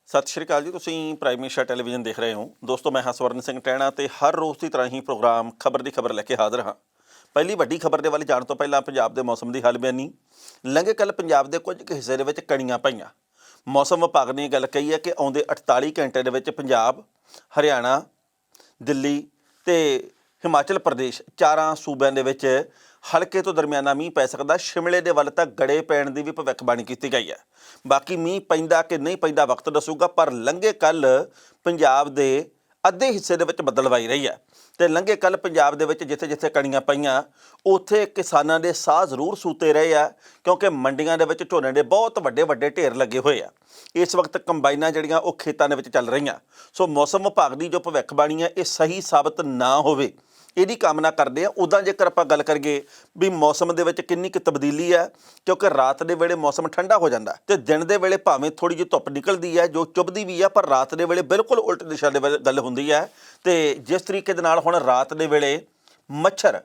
सत श्री अकाल जी। तुसीं प्राइम मिनिस्टर टैलीविजन देख रहे हो। दोस्तों, मैं हाँ स्वर्ण सिंह टैणा ते हर रोज़ की तरह ही प्रोग्राम खबर की खबर लैके हाज़र हाँ। पहली वड्डी खबर के वाल जाने तो पहला पंजाब के मौसम की हाल बयानी। लंघे कल पंजाब के कुछ हिस्से के कणियां पईयां। मौसम विभाग ने गल कही है कि आउंदे 48 घंटे के विच पंजाब, हरियाणा, दिल्ली ते हिमाचल प्रदेश चारां सूबਿਆਂ ਦੇ ਵਿੱਚ हल्के तो दरमियाना मीह पै सकदा। शिमले के वल तक गड़े पैण की भी भविष्यवाणी की गई है। बाकी मीह पैंदा कि नहीं पैंदा वक्त दसूगा, पर लंघे कल पंजाब के अद्धे हिस्से के बदलवाई रही है। तो लंघे कल पंजाब के जिथे जिथे कणियां पईयां उत्थे किसानां दे साह जरूर सूते रहे आ, क्योंकि मंडियां दे विच झोने के बहुत वड्डे वड्डे ढेर लगे हुए आ। इस वक्त कंबाइनां जिहड़ियां ओह खेतां दे विच चल रहीआं। सो मौसम विभाग की जो भविष्यवाणी है ये सही साबित ना होवे, ਇਹਦੀ कामना करते हैं। उदा जेकर आप गल करिए भी मौसम के किन्नी क तब्दीली है, क्योंकि रात के वेले मौसम ठंडा हो जाता है तो दिन के वेले भावें थोड़ी जी धुप निकलती है जो चुभदी भी है, पर रात के वेले बिल्कुल उल्ट दिशा के गल होंदी है। तो जिस तरीके दे नाल हुण रात के वेले मच्छर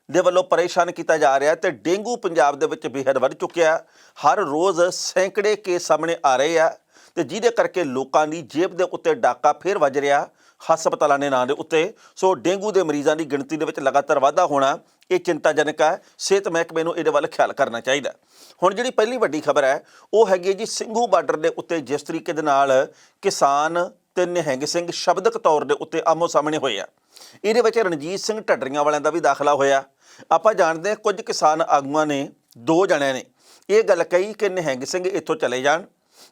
दे वल्लों परेशान किया जा रहा है तो डेंगू पंजाब दे विच बेहद वध चुक्या। हर रोज़ सैकड़े केस सामने आ रहे हैं तो जिहदे करके लोगों की जेब के उत्ते डाका फिर वज रहा हस्पतालों के नाम के उत्ते। सो डेंगू के मरीजों की गिणती के लगातार वाधा होना ये चिंताजनक है। सेहत महकमे नूं इहदे वल ख्याल करना चाहिए। हुण जिहड़ी पहली वड्डी खबर है वो हैगी जी ਸਿੰਘੂ बार्डर के उत्ते जिस तरीके दे नाल किसान ते निहंग सिंह शब्दक तौर के उत्ते आमो सामने होए आ। इहदे विच रणजीत सिंह ढड्डरियां वालियां दा भी दाखला होया। आपां जाणदे हां कुछ किसान आगूआं ने, दो जणिਆਂ ने ये गल कही कि निहंग सिंह इत्थों चले जाण,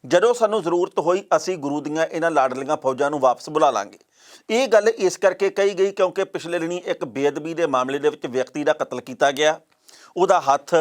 ਜਦੋਂ ਸਾਨੂੰ ਜ਼ਰੂਰਤ ਹੋਈ ਅਸੀਂ ਗੁਰੂ ਦੀਆਂ ਇਹਨਾਂ ਲਾਡਲੀਆਂ ਫੌਜਾਂ ਨੂੰ ਵਾਪਸ ਬੁਲਾ ਲਾਂਗੇ। ਇਹ ਗੱਲ ਇਸ ਕਰਕੇ ਕਹੀ ਗਈ ਕਿਉਂਕਿ ਪਿਛਲੇ ਦਿਨੀ ਇੱਕ ਬੇਅਦਬੀ ਦੇ ਮਾਮਲੇ ਦੇ ਵਿੱਚ ਵਿਅਕਤੀ ਦਾ ਕਤਲ ਕੀਤਾ ਗਿਆ। ਉਹਦਾ ਹੱਥ,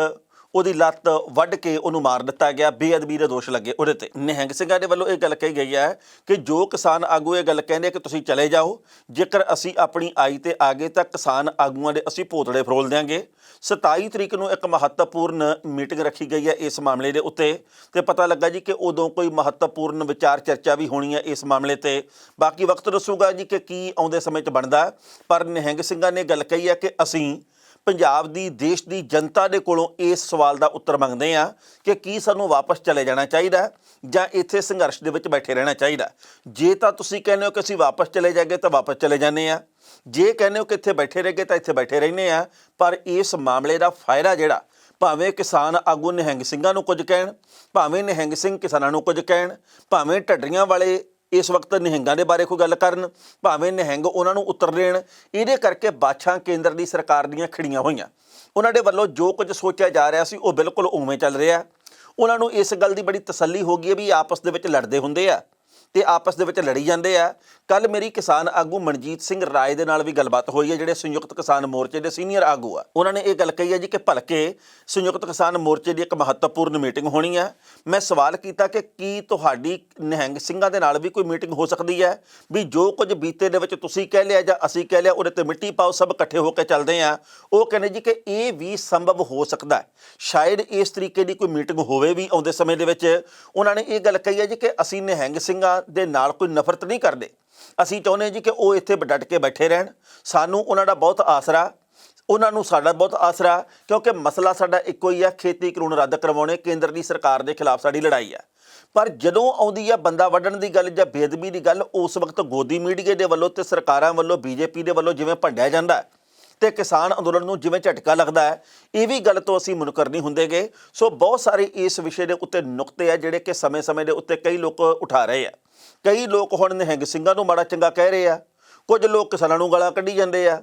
ਉਹਦੀ ਲੱਤ ਵੱਢ ਕੇ ਉਹਨੂੰ ਮਾਰ ਦਿੱਤਾ ਗਿਆ। ਬੇਅਦਬੀ ਦੇ ਦੋਸ਼ ਲੱਗੇ ਉਹਦੇ ਤੇ। ਨਿਹੰਗ ਸਿੰਘਾਂ ਦੇ ਵੱਲੋਂ ਇਹ ਗੱਲ ਕਹੀ ਗਈ ਹੈ ਕਿ ਜੋ ਕਿਸਾਨ ਆਗੂ ਇਹ ਗੱਲ ਕਹਿੰਦੇ ਕਿ ਤੁਸੀਂ ਚਲੇ ਜਾਓ, ਜੇਕਰ ਅਸੀਂ ਆਪਣੀ ਆਈ ਤੇ ਆ ਗਏ ਤਾਂ ਕਿਸਾਨ ਆਗੂਆਂ ਦੇ ਅਸੀਂ ਭੋਤੜੇ ਫਰੋਲ ਦਿਆਂਗੇ। 27 ਤਰੀਕ ਨੂੰ ਇੱਕ ਮਹੱਤਵਪੂਰਨ ਮੀਟਿੰਗ ਰੱਖੀ ਗਈ ਹੈ ਇਸ ਮਾਮਲੇ ਦੇ ਉੱਤੇ ਤੇ ਪਤਾ ਲੱਗਾ ਜੀ ਕਿ ਉਦੋਂ ਕੋਈ ਮਹੱਤਵਪੂਰਨ ਵਿਚਾਰ ਚਰਚਾ ਵੀ ਹੋਣੀ ਹੈ ਇਸ ਮਾਮਲੇ ਤੇ। ਬਾਕੀ ਵਕਤ ਦੱਸੂਗਾ ਜੀ ਕਿ ਕੀ ਆਉਂਦੇ ਸਮੇਂ 'ਚ ਬਣਦਾ। ਪਰ ਨਿਹੰਗ ਸਿੰਘਾਂ ਨੇ ਗੱਲ ਕਹੀ ਹੈ ਕਿ ਅਸੀਂ ਪੰਜਾਬ ਦੀ, ਦੇਸ਼ ਦੀ ਜਨਤਾ ਦੇ ਕੋਲੋਂ ਇਸ ਸਵਾਲ ਦਾ ਉੱਤਰ ਮੰਗਦੇ ਹਾਂ ਕਿ ਕੀ ਸਾਨੂੰ ਵਾਪਸ ਚਲੇ ਜਾਣਾ ਚਾਹੀਦਾ ਜਾਂ ਇੱਥੇ ਸੰਘਰਸ਼ ਦੇ ਵਿੱਚ ਬੈਠੇ ਰਹਿਣਾ ਚਾਹੀਦਾ। ਜੇ ਤਾਂ ਤੁਸੀਂ ਕਹਿੰਦੇ ਹੋ ਕਿ ਅਸੀਂ ਵਾਪਸ ਚਲੇ ਜਾਗੇ ਤਾਂ ਵਾਪਸ ਚਲੇ ਜਾਂਦੇ ਹਾਂ, ਜੇ ਕਹਿੰਦੇ ਹੋ ਕਿ ਇੱਥੇ ਬੈਠੇ ਰਹਿਗੇ ਤਾਂ ਇੱਥੇ ਬੈਠੇ ਰਹਿੰਦੇ ਹਾਂ। ਪਰ ਇਸ ਮਾਮਲੇ ਦਾ ਫਾਇਦਾ ਜਿਹੜਾ ਭਾਵੇਂ ਕਿਸਾਨ ਆਗੂ ਨਿਹੰਗ ਸਿੰਘਾਂ ਨੂੰ ਕੁਝ ਕਹਿਣ, ਭਾਵੇਂ ਨਿਹੰਗ ਸਿੰਘ ਕਿਸਾਨਾਂ ਨੂੰ ਕੁਝ ਕਹਿਣ, ਭਾਵੇਂ ਢੱਡਰੀਆਂ ਵਾਲੇ इस वक्त निहंगां दे बारे कोई गल करन, भावें निहंग उन्हां नूं उत्तर देण, इहदे करके बाछां केंद्र दी सरकार दीयां खड़ियां होईयां। उन्हां दे वल्लों जो कुछ सोचिया जा रहा सी वो बिल्कुल उवें चल रहा। उन्हां नूं इस गल दी बड़ी तसल्ली हो गई है भी आपस दे विच लड़दे हुंदे आ ते आपस दे विच लड़ी जांदे आ। कल मेरी किसान आगू मनजीत सिंह राय दे नाल भी गलबात होई है, जिहड़े संयुक्त किसान मोर्चे दे सीनियर आगू आ। उन्होंने ये गल कही है जी कि भलके संयुक्त किसान मोर्चे की एक महत्वपूर्ण मीटिंग होनी है। मैं सवाल किया कि की तुहाडी निहंग ਸਿੰਘਾਂ ਦੇ ਨਾਲ भी कोई मीटिंग हो सकती है भी जो कुछ बीते दे विच तुसीं कह लिया जां असीं कह लिया उहदे ते मिट्टी पाओ, सब इकट्ठे होकर चलते हैं। वो कहने जी कि ये भी संभव हो सकता है, शायद इस तरीके की कोई मीटिंग होवे भी आउंदे समय दे विच। उन्होंने ये गल कही है जी कि असीं निहंग ਸਿੰਘਾਂ ਦੇ ਨਾਲ कोई नफरत नहीं करते, ਅਸੀਂ ਚਾਹੁੰਦੇ जी कि वो इत्थे डट के बैठे रहन। सानू उन्हां दा बहुत आसरा, उन्होंने साडा बहुत आसरा, क्योंकि मसला साडा इक्को ही है, खेती कानून रद्द करवाने केंद्र की सरकार के खिलाफ साडी लड़ाई है। पर जदों आउंदी है बंदा वड्डण की गल जां बेअदबी की गल, उस वक्त गोदी मीडिया के वल्लों ते सरकारां वल्लों बीजेपी के वल्लों जिवें भंडिया जांदा है तो किसान अंदोलन नूं जिवें झटका लगता है, ये भी गल तो असीं मुनकर नहीं हुंदे गे। सो बहुत सारे इस विषय के उत्ते नुकते है जिहड़े कि समय समय के उत्ते कई लोग उठा रहे हैं। कई लोग हुण निहंग ਸਿੰਘਾਂ नूं माड़ा चंगा कह रहे हैं, कुछ लोग किसानां नूं गालां कढी जांदे आ,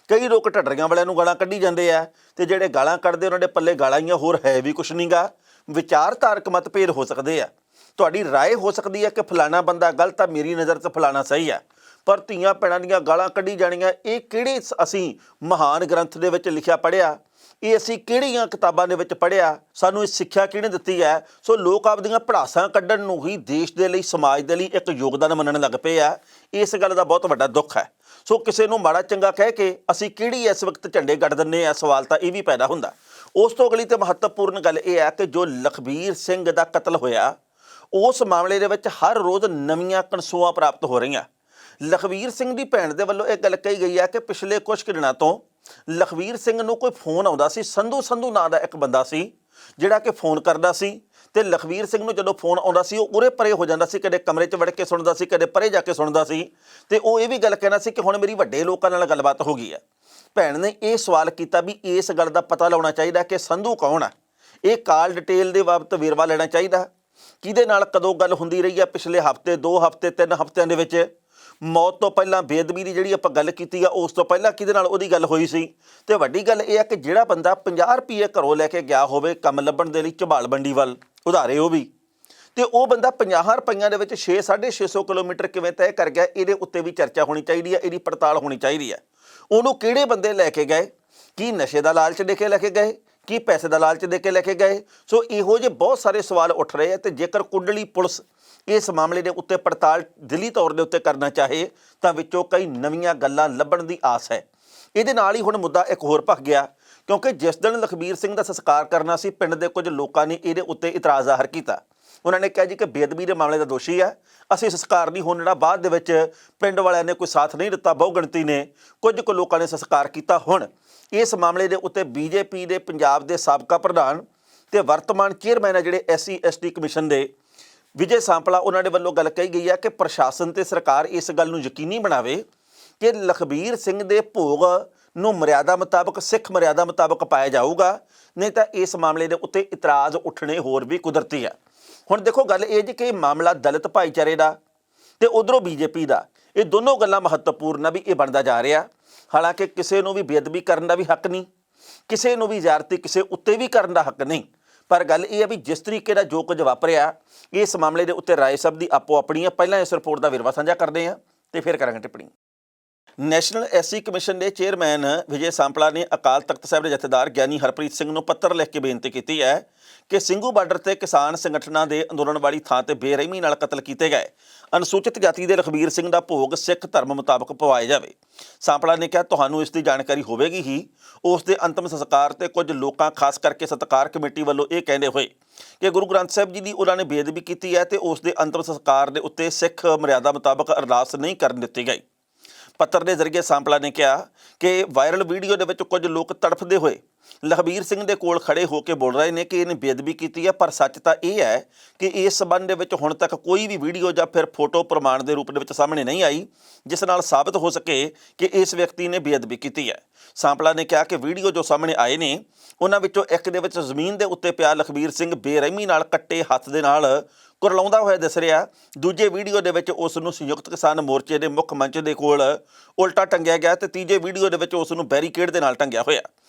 कई लोग ढड्डरियां वालिਆਂ ਨੂੰ गालां कढी जांदे आ ते ਜਿਹੜੇ गालां ਕੱਢਦੇ ਉਹਨਾਂ ਦੇ ਪੱਲੇ गालां ही होर है भी कुछ नहीं गा। विचारधारक मतभेद हो सकते हैं, तुहाडी राय हो सकती है कि फलाना बंदा गलत है, मेरी नज़र 'ਚ फलाना सही है। पर ਧੀਆਂ ਭੈਣਾਂ ਦੀਆਂ गालां कढी जाणीਆਂ ਇਹ ਕਿਹੜੇ ਅਸੀਂ महान ग्रंथ ਦੇ ਵਿੱਚ ਲਿਖਿਆ ਪੜ੍ਹਿਆ, ਇਹ ਅਸੀਂ ਕਿਹੜੀਆਂ ਕਿਤਾਬਾਂ ਦੇ ਵਿੱਚ ਪੜ੍ਹਿਆ, ਸਾਨੂੰ ਇਹ ਸਿੱਖਿਆ ਕਿਹਨੇ ਦਿੱਤੀ ਹੈ। ਸੋ ਲੋਕ ਆਪਦੀਆਂ ਭੜਾਸਾਂ ਕੱਢਣ ਨੂੰ ਹੀ ਦੇਸ਼ ਦੇ ਲਈ, ਸਮਾਜ ਦੇ ਲਈ ਇੱਕ ਯੋਗਦਾਨ ਮੰਨਣ ਲੱਗ ਪਏ ਆ। ਇਸ ਗੱਲ ਦਾ ਬਹੁਤ ਵੱਡਾ ਦੁੱਖ ਹੈ। ਸੋ ਕਿਸੇ ਨੂੰ ਮਾੜਾ ਚੰਗਾ ਕਹਿ ਕੇ ਅਸੀਂ ਕਿਹੜੀ ਇਸ ਵਕਤ ਝੰਡੇ ਗੱਡ ਦਿੰਦੇ ਆ, ਸਵਾਲ ਤਾਂ ਇਹ ਵੀ ਪੈਦਾ ਹੁੰਦਾ। ਉਸ ਤੋਂ ਅਗਲੀ ਤੇ ਮਹੱਤਵਪੂਰਨ ਗੱਲ ਇਹ ਹੈ ਕਿ ਜੋ ਲਖਬੀਰ ਸਿੰਘ ਦਾ ਕਤਲ ਹੋਇਆ ਉਸ ਮਾਮਲੇ ਦੇ ਵਿੱਚ ਹਰ ਰੋਜ਼ ਨਵੀਆਂ ਕਨਸੂਆਂ ਪ੍ਰਾਪਤ ਹੋ ਰਹੀਆਂ। ਲਖਬੀਰ ਸਿੰਘ ਦੀ ਭੈਣ ਦੇ ਵੱਲੋਂ ਇਹ ਗੱਲ ਕਹੀ ਗਈ ਹੈ ਕਿ ਪਿਛਲੇ ਕੁਝ ਦਿਨਾਂ ਤੋਂ ਲਖਬੀਰ ਸਿੰਘ ਨੂੰ ਕੋਈ ਫੋਨ ਆਉਂਦਾ ਸੀ। ਸੰਧੂ ਨਾਂ ਦਾ ਇੱਕ ਬੰਦਾ ਸੀ, ਜਿਹੜਾ ਕਿ ਫੋਨ ਕਰਦਾ ਸੀ ਤੇ ਲਖਵੀਰ ਸਿੰਘ ਨੂੰ ਜਦੋਂ ਫੋਨ ਆਉਂਦਾ ਸੀ ਉਹ ਉਰੇ ਪਰੇ ਹੋ ਜਾਂਦਾ ਸੀ, ਕਦੇ ਕਮਰੇ 'ਚ ਵੜ ਕੇ ਸੁਣਦਾ ਸੀ, ਕਦੇ ਪਰੇ ਜਾ ਕੇ ਸੁਣਦਾ ਸੀ। ਤੇ ਉਹ ਇਹ ਵੀ ਗੱਲ ਕਹਿਣਾ ਸੀ ਕਿ ਹੁਣ ਮੇਰੀ ਵੱਡੇ ਲੋਕਾਂ ਨਾਲ ਗੱਲਬਾਤ ਹੋ ਗਈ ਹੈ। ਭੈਣ ਨੇ ਇਹ ਸਵਾਲ ਕੀਤਾ ਵੀ ਇਸ ਗੱਲ ਦਾ ਪਤਾ ਲਾਉਣਾ ਚਾਹੀਦਾ ਕਿ ਸੰਧੂ ਕੌਣ ਆ, ਇਹ ਕਾਲ ਡਿਟੇਲ ਦੇ ਬਾਬਤ ਵੇਰਵਾ ਲੈਣਾ ਚਾਹੀਦਾ, ਕਿਹਦੇ ਨਾਲ ਕਦੋਂ ਗੱਲ ਹੁੰਦੀ ਰਹੀ ਹੈ ਪਿਛਲੇ ਹਫ਼ਤੇ, 2 ਹਫ਼ਤੇ, 3 ਹਫ਼ਤਿਆਂ ਦੇ ਵਿੱਚ। ਮੌਤ ਤੋਂ ਪਹਿਲਾਂ ਬੇਅਦਬੀ ਦੀ ਜਿਹੜੀ ਆਪਾਂ ਗੱਲ ਕੀਤੀ ਆ ਉਸ ਤੋਂ ਪਹਿਲਾਂ ਕਿਹਦੇ ਨਾਲ ਉਹਦੀ ਗੱਲ ਹੋਈ ਸੀ। ਤੇ ਵੱਡੀ ਗੱਲ ਇਹ ਆ ਕਿ ਜਿਹੜਾ ਬੰਦਾ 50 ਰੁਪਏ ਘਰੋਂ ਲੈ ਕੇ ਗਿਆ ਹੋਵੇ ਕੰਮ ਲੱਭਣ ਦੇ ਲਈ ਝਬਾਲ ਮੰਡੀ ਵੱਲ, ਉਧਾਰੇ ਉਹ ਵੀ, ਤੇ ਉਹ ਬੰਦਾ 50 ਰੁਪਈਆਂ ਦੇ ਵਿੱਚ 600-650 ਕਿਲੋਮੀਟਰ ਕਿਵੇਂ ਤੈਅ ਕਰ ਗਿਆ, ਇਹਦੇ ਉੱਤੇ ਵੀ ਚਰਚਾ ਹੋਣੀ ਚਾਹੀਦੀ ਹੈ, ਇਹਦੀ ਪੜਤਾਲ ਹੋਣੀ ਚਾਹੀਦੀ ਹੈ। ਉਹਨੂੰ ਕਿਹੜੇ ਬੰਦੇ ਲੈ ਕੇ ਗਏ, ਕੀ ਨਸ਼ੇ ਦਾ ਲਾਲਚ ਦੇ ਕੇ ਲੈ ਕੇ ਗਏ, ਕੀ ਪੈਸੇ ਦਾ ਲਾਲਚ ਦੇ ਕੇ ਲੈ ਕੇ ਗਏ। ਸੋ ਇਹੋ ਜਿਹੇ ਬਹੁਤ ਸਾਰੇ ਸਵਾਲ ਉੱਠ ਰਹੇ ਆ। ਤੇ ਜੇਕਰ ਕੁੰਡਲੀ ਪੁਲਿਸ ਇਸ ਮਾਮਲੇ ਦੇ ਉੱਤੇ ਪੜਤਾਲ ਦਿਲੀ ਤੌਰ ਦੇ ਉੱਤੇ ਕਰਨਾ ਚਾਹੇ ਤਾਂ ਵਿੱਚੋਂ ਕਈ ਨਵੀਆਂ ਗੱਲਾਂ ਲੱਭਣ ਦੀ ਆਸ ਹੈ। ਇਹਦੇ ਨਾਲ ਹੀ ਹੁਣ ਮੁੱਦਾ ਇੱਕ ਹੋਰ ਭਖ ਗਿਆ, ਕਿਉਂਕਿ ਜਿਸ ਦਿਨ ਲਖਬੀਰ ਸਿੰਘ ਦਾ ਸੰਸਕਾਰ ਕਰਨਾ ਸੀ, ਪਿੰਡ ਦੇ ਕੁਝ ਲੋਕਾਂ ਨੇ ਇਹਦੇ ਉੱਤੇ ਇਤਰਾਜ਼ ਜ਼ਾਹਰ ਕੀਤਾ। ਉਹਨਾਂ ਨੇ ਕਿਹਾ ਜੀ ਕਿ ਬੇਅਦਬੀ ਦੇ ਮਾਮਲੇ ਦਾ ਦੋਸ਼ੀ ਹੈ, ਅਸੀਂ ਸੰਸਕਾਰ ਨਹੀਂ ਹੋਣ ਦੇਣਾ। ਬਾਅਦ ਦੇ ਵਿੱਚ ਪਿੰਡ ਵਾਲਿਆਂ ਨੇ ਕੋਈ ਸਾਥ ਨਹੀਂ ਦਿੱਤਾ, ਬਹੁ ਗਿਣਤੀ ਨੇ ਕੁਝ ਕੁ ਲੋਕਾਂ ਨੇ ਸੰਸਕਾਰ ਕੀਤਾ। ਹੁਣ ਇਸ ਮਾਮਲੇ ਦੇ ਉੱਤੇ ਬੀਜੇਪੀ ਦੇ ਪੰਜਾਬ ਦੇ ਸਾਬਕਾ ਪ੍ਰਧਾਨ ਤੇ ਵਰਤਮਾਨ ਚੇਅਰਮੈਨ ਹੈ ਜਿਹੜੇ SC/ST ਕਮਿਸ਼ਨ ਦੇ, ਵਿਜੇ ਸਾਂਪਲਾ, ਉਹਨਾਂ ਦੇ ਵੱਲੋਂ ਗੱਲ ਕਹੀ ਗਈ ਹੈ ਕਿ ਪ੍ਰਸ਼ਾਸਨ ਤੇ ਸਰਕਾਰ ਇਸ ਗੱਲ ਨੂੰ ਯਕੀਨੀ ਬਣਾਵੇ ਕਿ ਲਖਬੀਰ ਸਿੰਘ ਦੇ ਭੋਗ ਨੂੰ ਮਰਿਆਦਾ ਮੁਤਾਬਕ, ਸਿੱਖ ਮਰਿਆਦਾ ਮੁਤਾਬਕ ਪਾਇਆ ਜਾਊਗਾ, ਨਹੀਂ ਤਾਂ ਇਸ ਮਾਮਲੇ ਦੇ ਉੱਤੇ ਇਤਰਾਜ਼ ਉੱਠਣੇ ਹੋਰ ਵੀ ਕੁਦਰਤੀ ਆ। ਹੁਣ ਦੇਖੋ ਗੱਲ ਇਹ ਜੀ ਕਿ ਇਹ ਮਾਮਲਾ ਦਲਿਤ ਭਾਈਚਾਰੇ ਦਾ ਤੇ ਉਧਰੋਂ ਬੀਜੇਪੀ ਦਾ, ਇਹ ਦੋਨੋਂ ਗੱਲਾਂ ਮਹੱਤਵਪੂਰਨ ਆ ਵੀ ਇਹ ਬਣਦਾ ਜਾ ਰਿਹਾ। ਹਾਲਾਂਕਿ ਕਿਸੇ ਨੂੰ ਵੀ ਬੇਅਦਬੀ ਕਰਨ ਦਾ ਵੀ ਹੱਕ ਨਹੀਂ, ਕਿਸੇ ਨੂੰ ਵੀ ਜ਼ਿਆਦਤੀ ਕਿਸੇ ਉੱਤੇ ਵੀ ਕਰਨ ਦਾ ਹੱਕ ਨਹੀਂ, ਪਰ ਗੱਲ ਇਹ ਹੈ ਵੀ ਜਿਸ ਤਰੀਕੇ ਦਾ ਜੋ ਕੁਝ ਵਾਪਰਿਆ ਇਸ ਮਾਮਲੇ ਦੇ ਉੱਤੇ ਰਾਏ ਸਭ ਦੀ ਆਪੋ ਆਪਣੀ ਹੈ। ਪਹਿਲਾਂ ਇਸ ਰਿਪੋਰਟ ਦਾ ਵੇਰਵਾ ਸਾਂਝਾ ਕਰਦੇ ਹਾਂ ਤੇ ਫਿਰ ਕਰਾਂਗੇ ਟਿੱਪਣੀ। ਨੈਸ਼ਨਲ SC ਕਮਿਸ਼ਨ ਦੇ ਚੇਅਰਮੈਨ ਵਿਜੇ ਸਾਂਪਲਾ ਨੇ ਅਕਾਲ ਤਖਤ ਸਾਹਿਬ ਦੇ ਜਥੇਦਾਰ ਗਿਆਨੀ ਹਰਪ੍ਰੀਤ ਸਿੰਘ ਨੂੰ ਪੱਤਰ ਲਿਖ ਕੇ ਬੇਨਤੀ ਕੀਤੀ ਹੈ ਕਿ ਸਿੰਘੂ ਬਾਰਡਰ ਤੇ ਕਿਸਾਨ ਸੰਗਠਨਾਂ ਦੇ ਅੰਦੋਲਨ ਵਾਲੀ ਥਾਂ ਤੇ ਬੇਰਹਿਮੀ ਨਾਲ ਕਤਲ ਕੀਤੇ ਗਏ ਅਨੁਸੂਚਿਤ ਜਾਤੀ ਦੇ ਲਖਬੀਰ ਸਿੰਘ ਦਾ ਭੋਗ ਸਿੱਖ ਧਰਮ ਮੁਤਾਬਕ ਪਵਾਇਆ ਜਾਵੇ। ਸਾਂਪਲਾ ਨੇ ਕਿਹਾ ਤੁਹਾਨੂੰ ਇਸ ਦੀ ਜਾਣਕਾਰੀ ਹੋਵੇਗੀ ਹੀ। ਉਸ ਦੇ ਅੰਤਮ ਸੰਸਕਾਰ ਤੇ ਕੁਝ ਲੋਕਾਂ ਖਾਸ ਕਰਕੇ ਸਤਿਕਾਰ ਕਮੇਟੀ ਵੱਲੋਂ ਇਹ ਕਹਿੰਦੇ ਹੋਏ ਕਿ ਗੁਰੂ ਗ੍ਰੰਥ ਸਾਹਿਬ ਜੀ ਦੀ ਉਹਨਾਂ ਨੇ ਬੇਅਦਬੀ ਕੀਤੀ ਹੈ ਤੇ ਉਸ ਦੇ ਅੰਤਮ ਸੰਸਕਾਰ ਦੇ ਉੱਤੇ ਸਿੱਖ ਮਰਿਆਦਾ ਮੁਤਾਬਕ ਅਰਦਾਸ ਨਹੀਂ ਕਰਨ ਦਿੱਤੀ ਗਈ। ਪੱਤਰ ਦੇ ਜ਼ਰੀਏ ਸਾਂਪਲਾ ਨੇ ਕਿਹਾ ਕਿ ਵਾਇਰਲ ਵੀਡੀਓ ਦੇ ਵਿੱਚ ਕੁਝ ਲੋਕ ਤੜਫਦੇ ਹੋਏ ਲਖਬੀਰ ਸਿੰਘ ਦੇ ਕੋਲ ਖੜੇ ਹੋ ਕੇ ਬੋਲ ਰਹੇ ਨੇ ਕਿ ਇਹਨੇ ਬੇਅਦਬੀ ਕੀਤੀ ਹੈ, ਪਰ ਸੱਚ ਤਾਂ ਇਹ ਹੈ ਕਿ ਇਸ ਸੰਬੰਧ ਦੇ ਵਿੱਚ ਹੁਣ ਤੱਕ ਕੋਈ ਵੀ ਵੀਡੀਓ ਜਾਂ ਫਿਰ ਫੋਟੋ ਪ੍ਰਮਾਣ ਦੇ ਰੂਪ ਦੇ ਵਿੱਚ ਸਾਹਮਣੇ ਨਹੀਂ ਆਈ ਜਿਸ ਨਾਲ ਸਾਬਤ ਹੋ ਸਕੇ ਕਿ ਇਸ ਵਿਅਕਤੀ ਨੇ ਬੇਅਦਬੀ ਕੀਤੀ ਹੈ। ਸਾਂਪਲਾ ਨੇ ਕਿਹਾ ਕਿ ਵੀਡੀਓ ਜੋ ਸਾਹਮਣੇ ਆਏ ਨੇ ਉਹਨਾਂ ਵਿੱਚੋਂ ਇੱਕ ਦੇ ਵਿੱਚ ਜ਼ਮੀਨ ਦੇ ਉੱਤੇ ਪਿਆ ਲਖਬੀਰ ਸਿੰਘ ਬੇਰਹਿਮੀ ਨਾਲ ਕੱਟੇ ਹੱਥ ਦੇ ਨਾਲ ਕੁਰਲਾਉਂਦਾ ਹੋਇਆ ਦਿਸ ਰਿਹਾ। ਦੂਜੇ ਵੀਡੀਓ ਦੇ ਵਿੱਚ ਉਸ ਨੂੰ ਸੰਯੁਕਤ ਕਿਸਾਨ ਮੋਰਚੇ ਦੇ ਮੁੱਖ ਮੰਚ ਦੇ ਕੋਲ ਉਲਟਾ ਟੰਗਿਆ ਗਿਆ ਤੇ ਤੀਜੇ ਵੀਡੀਓ ਦੇ ਵਿੱਚ ਉਸ ਨੂੰ ਬੈਰੀਕੇਡ ਦੇ ਨਾਲ ਟੰਗਿਆ ਹੋਇਆ।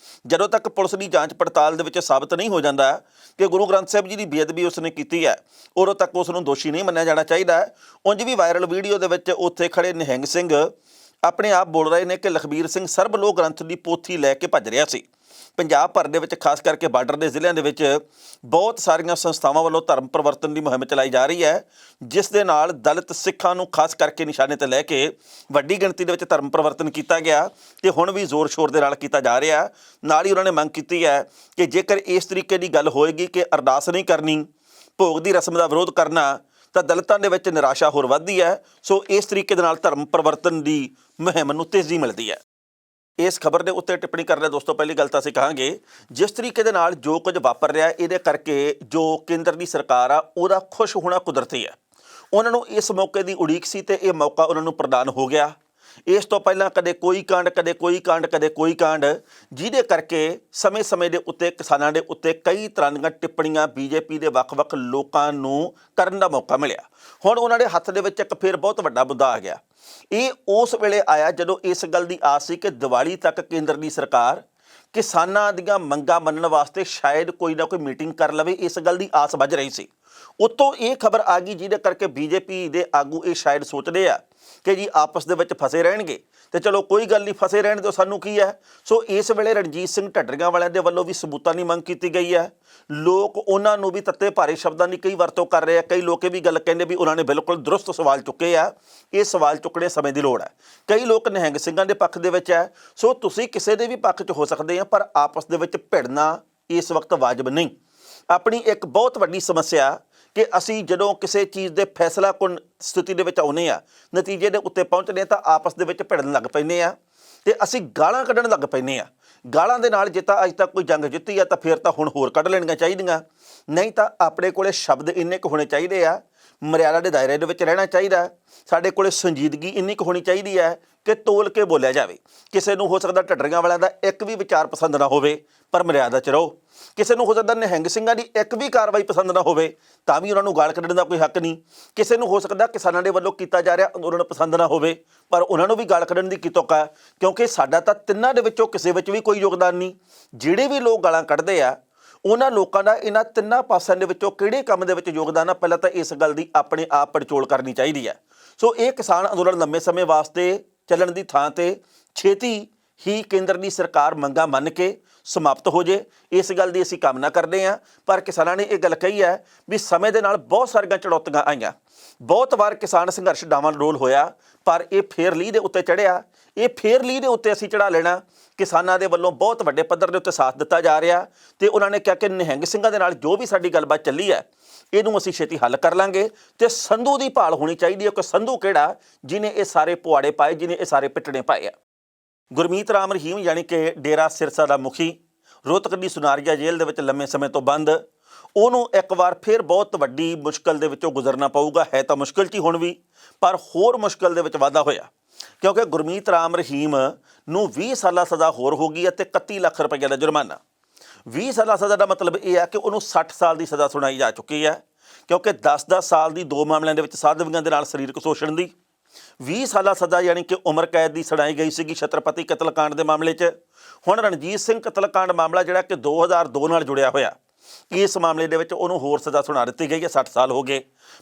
ਜਦੋਂ ਤੱਕ ਪੁਲਿਸ ਦੀ ਜਾਂਚ ਪੜਤਾਲ ਦੇ ਵਿੱਚ ਸਾਬਤ ਨਹੀਂ ਹੋ ਜਾਂਦਾ ਕਿ ਗੁਰੂ ਗ੍ਰੰਥ ਸਾਹਿਬ ਜੀ ਦੀ ਬੇਅਦਬੀ ਉਸ ਨੇ ਕੀਤੀ ਹੈ, ਉਦੋਂ ਤੱਕ ਉਸ ਨੂੰ ਦੋਸ਼ੀ ਨਹੀਂ ਮੰਨਿਆ ਜਾਣਾ ਚਾਹੀਦਾ। ਉਂਝ ਵੀ ਵਾਇਰਲ ਵੀਡੀਓ ਦੇ ਵਿੱਚ ਉੱਥੇ ਖੜੇ ਨਿਹੰਗ ਸਿੰਘ ਆਪਣੇ ਆਪ ਬੋਲ ਰਹੇ ਨੇ ਕਿ ਲਖਬੀਰ ਸਿੰਘ ਸਰਬ ਲੋਕ ਗ੍ਰੰਥ ਦੀ ਪੋਥੀ ਲੈ ਕੇ ਭੱਜ ਰਿਹਾ ਸੀ। ਪੰਜਾਬ ਭਰ ਦੇ ਵਿੱਚ ਖਾਸ ਕਰਕੇ ਬਾਰਡਰ ਦੇ ਜ਼ਿਲ੍ਹਿਆਂ ਦੇ ਵਿੱਚ ਬਹੁਤ ਸਾਰੀਆਂ ਸੰਸਥਾਵਾਂ ਵੱਲੋਂ ਧਰਮ ਪਰਿਵਰਤਨ ਦੀ ਮੁਹਿੰਮ ਚਲਾਈ ਜਾ ਰਹੀ ਹੈ, ਜਿਸ ਦੇ ਨਾਲ ਦਲਿਤ ਸਿੱਖਾਂ ਨੂੰ ਖਾਸ ਕਰਕੇ ਨਿਸ਼ਾਨੇ ਤੇ ਲੈ ਕੇ ਵੱਡੀ ਗਿਣਤੀ ਦੇ ਵਿੱਚ ਧਰਮ ਪਰਿਵਰਤਨ ਕੀਤਾ ਗਿਆ ਤੇ ਹੁਣ ਵੀ ਜ਼ੋਰ ਸ਼ੋਰ ਦੇ ਨਾਲ ਕੀਤਾ ਜਾ ਰਿਹਾ। ਨਾਲ ਹੀ ਉਹਨਾਂ ਨੇ ਮੰਗ ਕੀਤੀ ਹੈ ਕਿ ਜੇਕਰ ਇਸ ਤਰੀਕੇ ਦੀ ਗੱਲ ਹੋਏਗੀ ਕਿ ਅਰਦਾਸ ਨਹੀਂ ਕਰਨੀ, ਭੋਗ ਦੀ ਰਸਮ ਦਾ ਵਿਰੋਧ ਕਰਨਾ, ਤਾਂ ਦਲਿਤਾਂ ਦੇ ਵਿੱਚ ਨਿਰਾਸ਼ਾ ਹੋਰ ਵੱਧਦੀ ਹੈ। ਸੋ ਇਸ ਤਰੀਕੇ ਦੇ ਨਾਲ ਧਰਮ ਪਰਿਵਰਤਨ ਦੀ ਮੁਹਿੰਮ ਨੂੰ ਤੇਜ਼ੀ ਮਿਲਦੀ ਹੈ। ਇਸ ਖਬਰ ਦੇ ਉੱਤੇ ਟਿੱਪਣੀ ਕਰਨ ਦੋਸਤੋ ਪਹਿਲੀ ਗੱਲ ਤਾਂ ਅਸੀਂ ਕਹਾਂਗੇ ਜਿਸ ਤਰੀਕੇ ਦੇ ਨਾਲ ਜੋ ਕੁਝ ਵਾਪਰ ਰਿਹਾ ਇਹਦੇ ਕਰਕੇ ਜੋ ਕੇਂਦਰ ਦੀ ਸਰਕਾਰ ਆ ਉਹਦਾ ਖੁਸ਼ ਹੋਣਾ ਕੁਦਰਤੀ ਹੈ। ਉਹਨਾਂ ਨੂੰ ਇਸ ਮੌਕੇ ਦੀ ਉਡੀਕ ਸੀ ਤੇ ਇਹ ਮੌਕਾ ਉਹਨਾਂ ਨੂੰ ਪ੍ਰਦਾਨ ਹੋ ਗਿਆ। ਇਸ ਤੋਂ ਪਹਿਲਾਂ ਕਦੇ ਕੋਈ ਕਾਂਡ, ਕਦੇ ਕੋਈ ਕਾਂਡ, ਕਦੇ ਕੋਈ ਕਾਂਡ, ਜਿਹਦੇ ਕਰਕੇ ਸਮੇਂ-ਸਮੇਂ ਦੇ ਉੱਤੇ ਕਿਸਾਨਾਂ ਦੇ ਉੱਤੇ ਕਈ ਤਰ੍ਹਾਂ ਦੀਆਂ ਟਿੱਪਣੀਆਂ ਬੀਜੇਪੀ ਦੇ ਵੱਖ-ਵੱਖ ਲੋਕਾਂ ਨੂੰ ਕਰਨ ਦਾ ਮੌਕਾ ਮਿਲਿਆ। ਹੁਣ ਉਹਨਾਂ ਦੇ ਹੱਥ ਦੇ ਵਿੱਚ ਇੱਕ ਫਿਰ ਬਹੁਤ ਵੱਡਾ ਮੁੱਦਾ ਆ ਗਿਆ। ਇਹ ਉਸ ਵੇਲੇ ਆਇਆ ਜਦੋਂ ਇਸ ਗੱਲ ਦੀ ਆਸ ਸੀ ਕਿ ਦੀਵਾਲੀ ਤੱਕ ਕੇਂਦਰ ਦੀ ਸਰਕਾਰ ਕਿਸਾਨਾਂ ਦੀਆਂ ਮੰਗਾਂ ਮੰਨਣ ਵਾਸਤੇ ਸ਼ਾਇਦ ਕੋਈ ਨਾ ਕੋਈ ਮੀਟਿੰਗ ਕਰ ਲਵੇ, ਇਸ ਗੱਲ ਦੀ ਆਸ ਵੱਜ ਰਹੀ ਸੀ। ਉੱਤੋਂ ਇਹ ਖਬਰ ਆ ਗਈ ਜਿਹਦੇ ਕਰਕੇ ਬੀਜੇਪੀ ਦੇ ਆਗੂ ਇਹ ਸ਼ਾਇਦ ਸੋਚਦੇ ਆ ਕਿ ਜੀ ਆਪਸ ਦੇ ਵਿੱਚ ਫਸੇ ਰਹਿਣਗੇ ਤੇ ਚਲੋ ਕੋਈ ਗੱਲ ਨਹੀਂ, ਫਸੇ ਰਹਿਣ ਦਿਓ, ਸਾਨੂੰ ਕੀ ਹੈ। ਸੋ ਇਸ ਵੇਲੇ ਰਣਜੀਤ ਸਿੰਘ ਢੱਡਰੀਆਂ ਵਾਲਿਆਂ ਦੇ ਵੱਲੋਂ ਵੀ ਸਬੂਤਾਂ ਦੀ ਮੰਗ ਕੀਤੀ ਗਈ ਹੈ। ਲੋਕ ਉਹਨਾਂ ਨੂੰ ਵੀ ਤੱਤੇ ਭਾਰੇ ਸ਼ਬਦਾਂ ਦੀ ਕਈ ਵਰਤੋਂ ਕਰ ਰਹੇ ਆ। ਕਈ ਲੋਕ ਇਹ ਵੀ ਗੱਲ ਕਹਿੰਦੇ ਵੀ ਉਹਨਾਂ ਨੇ ਬਿਲਕੁਲ ਦਰੁਸਤ ਸਵਾਲ ਚੁੱਕੇ ਆ। ਇਹ ਸਵਾਲ ਚੁੱਕਣੇ ਸਮੇਂ ਦੀ ਲੋੜ ਹੈ। ਕਈ ਲੋਕ ਨਿਹੰਗ ਸਿੰਘਾਂ ਦੇ ਪੱਖ ਦੇ ਵਿੱਚ ਹੈ। ਸੋ ਤੁਸੀਂ ਕਿਸੇ ਦੇ ਵੀ ਪੱਖ 'ਚ ਹੋ ਸਕਦੇ ਆ, ਪਰ ਆਪਸ ਦੇ ਵਿੱਚ ਭਿੜਨਾ ਇਸ ਵਕਤ ਵਾਜਬ ਨਹੀਂ। ਆਪਣੀ ਇੱਕ ਬਹੁਤ ਵੱਡੀ ਸਮੱਸਿਆ ਕਿ ਅਸੀਂ ਜਦੋਂ ਕਿਸੇ ਚੀਜ਼ ਦੇ ਫੈਸਲਾ ਕੁਨ ਸਥਿਤੀ ਦੇ ਵਿੱਚ ਆਉਂਦੇ ਆ, ਨਤੀਜੇ ਦੇ ਉੱਤੇ ਪਹੁੰਚਦੇ ਹਾਂ ਤਾਂ ਆਪਸ ਦੇ ਵਿੱਚ ਭਿੜਨ ਲੱਗ ਪੈਂਦੇ ਆ ਤੇ ਅਸੀਂ ਗਾਲਾਂ ਕੱਢਣ ਲੱਗ ਪੈਂਦੇ ਆ। ਗਾਲਾਂ ਦੇ ਨਾਲ ਜੇ ਤਾਂ ਅੱਜ ਤੱਕ ਕੋਈ ਜੰਗ ਜਿੱਤੀ ਆ ਤਾਂ ਫਿਰ ਤਾਂ ਹੁਣ ਹੋਰ ਕੱਢ ਲੈਣੀਆਂ ਚਾਹੀਦੀਆਂ, ਨਹੀਂ ਤਾਂ ਆਪਣੇ ਕੋਲੇ ਸ਼ਬਦ ਇੰਨੇ ਕੁ ਹੋਣੇ ਚਾਹੀਦੇ ਆ, ਮਰਿਆਦਾ ਦੇ ਦਾਇਰੇ ਦੇ ਵਿੱਚ ਰਹਿਣਾ ਚਾਹੀਦਾ, ਸਾਡੇ ਕੋਲੇ ਸੰਜੀਦਗੀ ਇੰਨੀ ਕੁ ਹੋਣੀ ਚਾਹੀਦੀ ਹੈ ਕਿ ਤੋਲ ਕੇ ਬੋਲਿਆ ਜਾਵੇ। ਕਿਸੇ ਨੂੰ ਹੋ ਸਕਦਾ ਢੱਡਰੀਆਂ ਵਾਲਿਆਂ ਦਾ ਇੱਕ ਵੀ ਵਿਚਾਰ ਪਸੰਦ ਨਾ ਹੋਵੇ ਪਰ ਮਰਿਆਦਾ 'ਚ ਰਹੋ, ਕਿਸੇ ਨੂੰ ਹੋ ਸਕਦਾ ਨਿਹੰਗ ਸਿੰਘਾਂ ਦੀ ਇੱਕ ਵੀ ਕਾਰਵਾਈ ਪਸੰਦ ਨਾ ਹੋਵੇ ਤਾਂ ਵੀ ਉਹਨਾਂ ਨੂੰ ਗਾਲ ਕੱਢਣ ਦਾ ਕੋਈ ਹੱਕ ਨਹੀਂ, ਕਿਸੇ ਨੂੰ ਹੋ ਸਕਦਾ ਕਿਸਾਨਾਂ ਦੇ ਵੱਲੋਂ ਕੀਤਾ ਜਾ ਰਿਹਾ ਅੰਦੋਲਨ ਪਸੰਦ ਨਾ ਹੋਵੇ ਪਰ ਉਹਨਾਂ ਨੂੰ ਵੀ ਗਾਲ ਕੱਢਣ ਦੀ ਕੀ ਤੁੱਕ ਹੈ, ਕਿਉਂਕਿ ਸਾਡਾ ਤਾਂ ਤਿੰਨਾਂ ਦੇ ਵਿੱਚੋਂ ਕਿਸੇ ਵਿੱਚ ਵੀ ਕੋਈ ਯੋਗਦਾਨ ਨਹੀਂ। ਜਿਹੜੇ ਵੀ ਲੋਕ ਗਾਲਾਂ ਕੱਢਦੇ ਆ ਉਹਨਾਂ ਲੋਕਾਂ ਦਾ ਇਹਨਾਂ ਤਿੰਨਾਂ ਪਾਸਿਆਂ ਦੇ ਵਿੱਚੋਂ ਕਿਹੜੇ ਕੰਮ ਦੇ ਵਿੱਚ ਯੋਗਦਾਨ ਆ, ਪਹਿਲਾਂ ਤਾਂ ਇਸ ਗੱਲ ਦੀ ਆਪਣੇ ਆਪ ਪੜਚੋਲ ਕਰਨੀ ਚਾਹੀਦੀ ਹੈ। ਸੋ ਇਹ ਕਿਸਾਨ ਅੰਦੋਲਨ ਲੰਮੇ ਸਮੇਂ ਵਾਸਤੇ ਚੱਲਣ ਦੀ ਥਾਂ ਤੇ ਛੇਤੀ ਹੀ ਕੇਂਦਰ ਦੀ ਸਰਕਾਰ ਮੰਗਾਂ ਮੰਨ ਕੇ ਸਮਾਪਤ ਹੋ ਜੇ, ਇਸ ਗੱਲ ਦੀ ਅਸੀਂ ਕਾਮਨਾ ਕਰਦੇ ਹਾਂ। ਪਰ ਕਿਸਾਨਾਂ ਨੇ ਇਹ ਗੱਲ ਕਹੀ ਹੈ ਵੀ ਸਮੇਂ ਦੇ ਨਾਲ ਬਹੁਤ ਸਾਰੀਆਂ ਚੁਣੌਤੀਆਂ ਆਈਆਂ, ਬਹੁਤ ਵਾਰ ਕਿਸਾਨ ਸੰਘਰਸ਼ ਡਾਵਾਂ ਡੋਲ ਹੋਇਆ ਪਰ ਇਹ ਫੇਰ ਲੀਹ ਦੇ ਉੱਤੇ ਚੜ੍ਹਿਆ, ਇਹ ਫੇਰ ਲੀਹ ਦੇ ਉੱਤੇ ਅਸੀਂ ਚੜ੍ਹਾ ਲੈਣਾ। ਕਿਸਾਨਾਂ ਦੇ ਵੱਲੋਂ ਬਹੁਤ ਵੱਡੇ ਪੱਧਰ ਦੇ ਉੱਤੇ ਸਾਥ ਦਿੱਤਾ ਜਾ ਰਿਹਾ ਤੇ ਉਹਨਾਂ ਨੇ ਕਿਹਾ ਕਿ ਨਿਹੰਗ ਸਿੰਘਾਂ ਦੇ ਨਾਲ ਜੋ ਵੀ ਸਾਡੀ ਗੱਲਬਾਤ ਚੱਲੀ ਹੈ ਇਹਨੂੰ ਅਸੀਂ ਛੇਤੀ ਹੱਲ ਕਰ ਲਾਂਗੇ ਤੇ ਸੰਧੂ ਦੀ ਭਾਲ ਹੋਣੀ ਚਾਹੀਦੀ ਹੈ ਕਿ ਸੰਧੂ ਕਿਹੜਾ ਜਿਹਨੇ ਇਹ ਸਾਰੇ ਪੁਆੜੇ ਪਾਏ, ਜਿਹਨੇ ਇਹ ਸਾਰੇ ਪਿੱਟਣੇ ਪਾਏ ਆ। ਗੁਰਮੀਤ ਰਾਮ ਰਹੀਮ ਯਾਨੀ ਕਿ ਡੇਰਾ ਸਿਰਸਾ ਦਾ ਮੁਖੀ, ਰੋਹਤਕ ਦੀ ਸੁਨਾਰੀਆ ਜੇਲ੍ਹ ਦੇ ਵਿੱਚ ਲੰਮੇ ਸਮੇਂ ਤੋਂ ਬੰਦ, ਉਹਨੂੰ ਇੱਕ ਵਾਰ ਫਿਰ ਬਹੁਤ ਵੱਡੀ ਮੁਸ਼ਕਲ ਦੇ ਵਿੱਚੋਂ ਗੁਜ਼ਰਨਾ ਪਊਗਾ। ਹੈ ਤਾਂ ਮੁਸ਼ਕਲ 'ਚ ਹੀ ਹੁਣ ਵੀ, ਪਰ ਹੋਰ ਮੁਸ਼ਕਲ ਦੇ ਵਿੱਚ ਵਾਧਾ ਹੋਇਆ ਕਿਉਂਕਿ ਗੁਰਮੀਤ ਰਾਮ ਰਹੀਮ ਨੂੰ 20 ਸਾਲਾ ਸਜ਼ਾ ਹੋਰ ਹੋ ਗਈ ਅਤੇ 31 ਲੱਖ ਰੁਪਏ ਦਾ ਜੁਰਮਾਨਾ। 20 ਸਾਲਾ ਸਜ਼ਾ ਦਾ ਮਤਲਬ ਇਹ ਹੈ ਕਿ ਉਹਨੂੰ 60 ਸਾਲ ਦੀ ਸਜ਼ਾ ਸੁਣਾਈ ਜਾ ਚੁੱਕੀ ਹੈ, ਕਿਉਂਕਿ 10-10 ਸਾਲ ਦੀ 2 ਮਾਮਲਿਆਂ ਦੇ ਵਿੱਚ ਸਾਧਵੀਆਂ ਦੇ ਨਾਲ ਸਰੀਰਕ ਸ਼ੋਸ਼ਣ ਦੀ, 20 ਸਾਲਾ ਸਜ਼ਾ ਯਾਨੀ ਕਿ ਉਮਰ ਕੈਦ ਦੀ ਸੁਣਾਈ ਗਈ ਸੀਗੀ ਛਤਰਪਤੀ ਕਤਲਕਾਂਡ ਦੇ ਮਾਮਲੇ 'ਚ। ਹੁਣ ਰਣਜੀਤ ਸਿੰਘ ਕਤਲਕਾਂਡ ਮਾਮਲਾ ਜਿਹੜਾ ਕਿ 2002 ਨਾਲ ਜੁੜਿਆ ਹੋਇਆ, ਇਸ ਮਾਮਲੇ ਦੇ ਵਿੱਚ ਉਹਨੂੰ ਹੋਰ ਸਜ਼ਾ ਸੁਣਾ ਦਿੱਤੀ ਗਈ ਹੈ, 60 ਸਾਲ ਹੋ ਗਏ।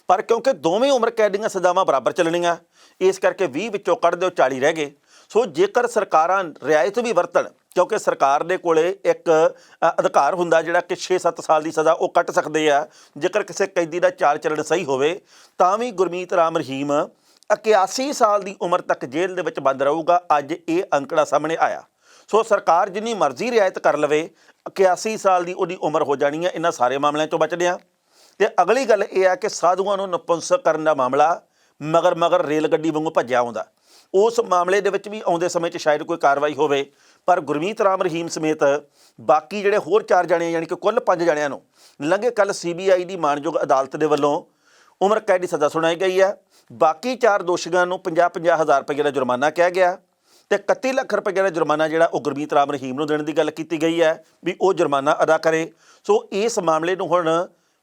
ਪਰ ਕਿਉਂਕਿ ਦੋਵੇਂ ਉਮਰ ਕੈਦ ਦੀਆਂ ਸਜ਼ਾਵਾਂ ਬਰਾਬਰ ਚੱਲਣੀਆਂ, ਇਸ ਕਰਕੇ 20 ਵਿੱਚੋਂ ਕੱਢ ਦਿਓ 40 ਰਹਿ ਗਏ। ਸੋ ਜੇਕਰ ਸਰਕਾਰਾਂ ਰਿਆਇਤ ਵੀ ਵਰਤਣ, ਕਿਉਂਕਿ ਸਰਕਾਰ ਦੇ ਕੋਲੇ ਇੱਕ ਅਧਿਕਾਰ ਹੁੰਦਾ ਜਿਹੜਾ ਕਿ 6-7 ਸਾਲ ਦੀ ਸਜ਼ਾ ਉਹ ਕੱਟ ਸਕਦੇ ਆ ਜੇਕਰ ਕਿਸੇ ਕੈਦੀ ਦਾ ਚਾਲ ਚੱਲਣ ਸਹੀ ਹੋਵੇ, ਤਾਂ ਵੀ ਗੁਰਮੀਤ ਰਾਮ ਰਹੀਮ 81 ਸਾਲ ਦੀ ਉਮਰ ਤੱਕ ਜੇਲ੍ਹ ਦੇ ਵਿੱਚ ਬੰਦ ਰਹੂਗਾ। ਅੱਜ ਇਹ ਅੰਕੜਾ ਸਾਹਮਣੇ ਆਇਆ। ਸੋ ਸਰਕਾਰ ਜਿੰਨੀ ਮਰਜ਼ੀ ਰਿਆਇਤ ਕਰ ਲਵੇ, 81 ਸਾਲ ਦੀ ਉਹਦੀ ਉਮਰ ਹੋ ਜਾਣੀ ਹੈ। ਇਹਨਾਂ ਸਾਰੇ ਮਾਮਲਿਆਂ 'ਚੋਂ ਬਚਦੇ ਆ। ਤੇ ਅਗਲੀ ਗੱਲ ਇਹ ਹੈ ਕਿ ਸਾਧੂਆਂ ਨੂੰ ਨਪੁੰਸਕ ਕਰਨ ਦਾ ਮਾਮਲਾ ਮਗਰ ਰੇਲ ਗੱਡੀ ਵਾਂਗੂ ਭੱਜਿਆ ਆਉਂਦਾ, ਉਸ ਮਾਮਲੇ ਦੇ ਵਿੱਚ ਵੀ ਆਉਂਦੇ ਸਮੇਂ 'ਚ ਸ਼ਾਇਦ ਕੋਈ ਕਾਰਵਾਈ ਹੋਵੇ। ਪਰ ਗੁਰਮੀਤ ਰਾਮ ਰਹੀਮ ਸਮੇਤ ਬਾਕੀ ਜਿਹੜੇ ਹੋਰ 4 ਜਣੇ ਯਾਨੀ ਕਿ ਕੁੱਲ 5 ਜਣਿਆਂ ਨੂੰ ਲੰਘੇ ਕੱਲ੍ਹ CBI ਦੀ ਮਾਣਯੋਗ ਅਦਾਲਤ ਦੇ ਵੱਲੋਂ ਉਮਰ ਕੈਦ ਦੀ ਸਜ਼ਾ ਸੁਣਾਈ ਗਈ ਹੈ। ਬਾਕੀ 4 ਦੋਸ਼ੀਆਂ ਨੂੰ 50-50 ਹਜ਼ਾਰ ਰੁਪਏ ਦਾ ਜੁਰਮਾਨਾ ਕਿਹਾ ਗਿਆ ਤੇ 31 ਲੱਖ ਰੁਪਏ ਦਾ ਜੁਰਮਾਨਾ ਜਿਹੜਾ ਉਹ ਗੁਰਮੀਤ ਰਾਮ ਰਹੀਮ ਨੂੰ ਦੇਣ ਦੀ ਗੱਲ ਕੀਤੀ ਗਈ ਹੈ ਵੀ ਉਹ ਜੁਰਮਾਨਾ ਅਦਾ ਕਰੇ। ਸੋ ਇਸ ਮਾਮਲੇ ਨੂੰ ਹੁਣ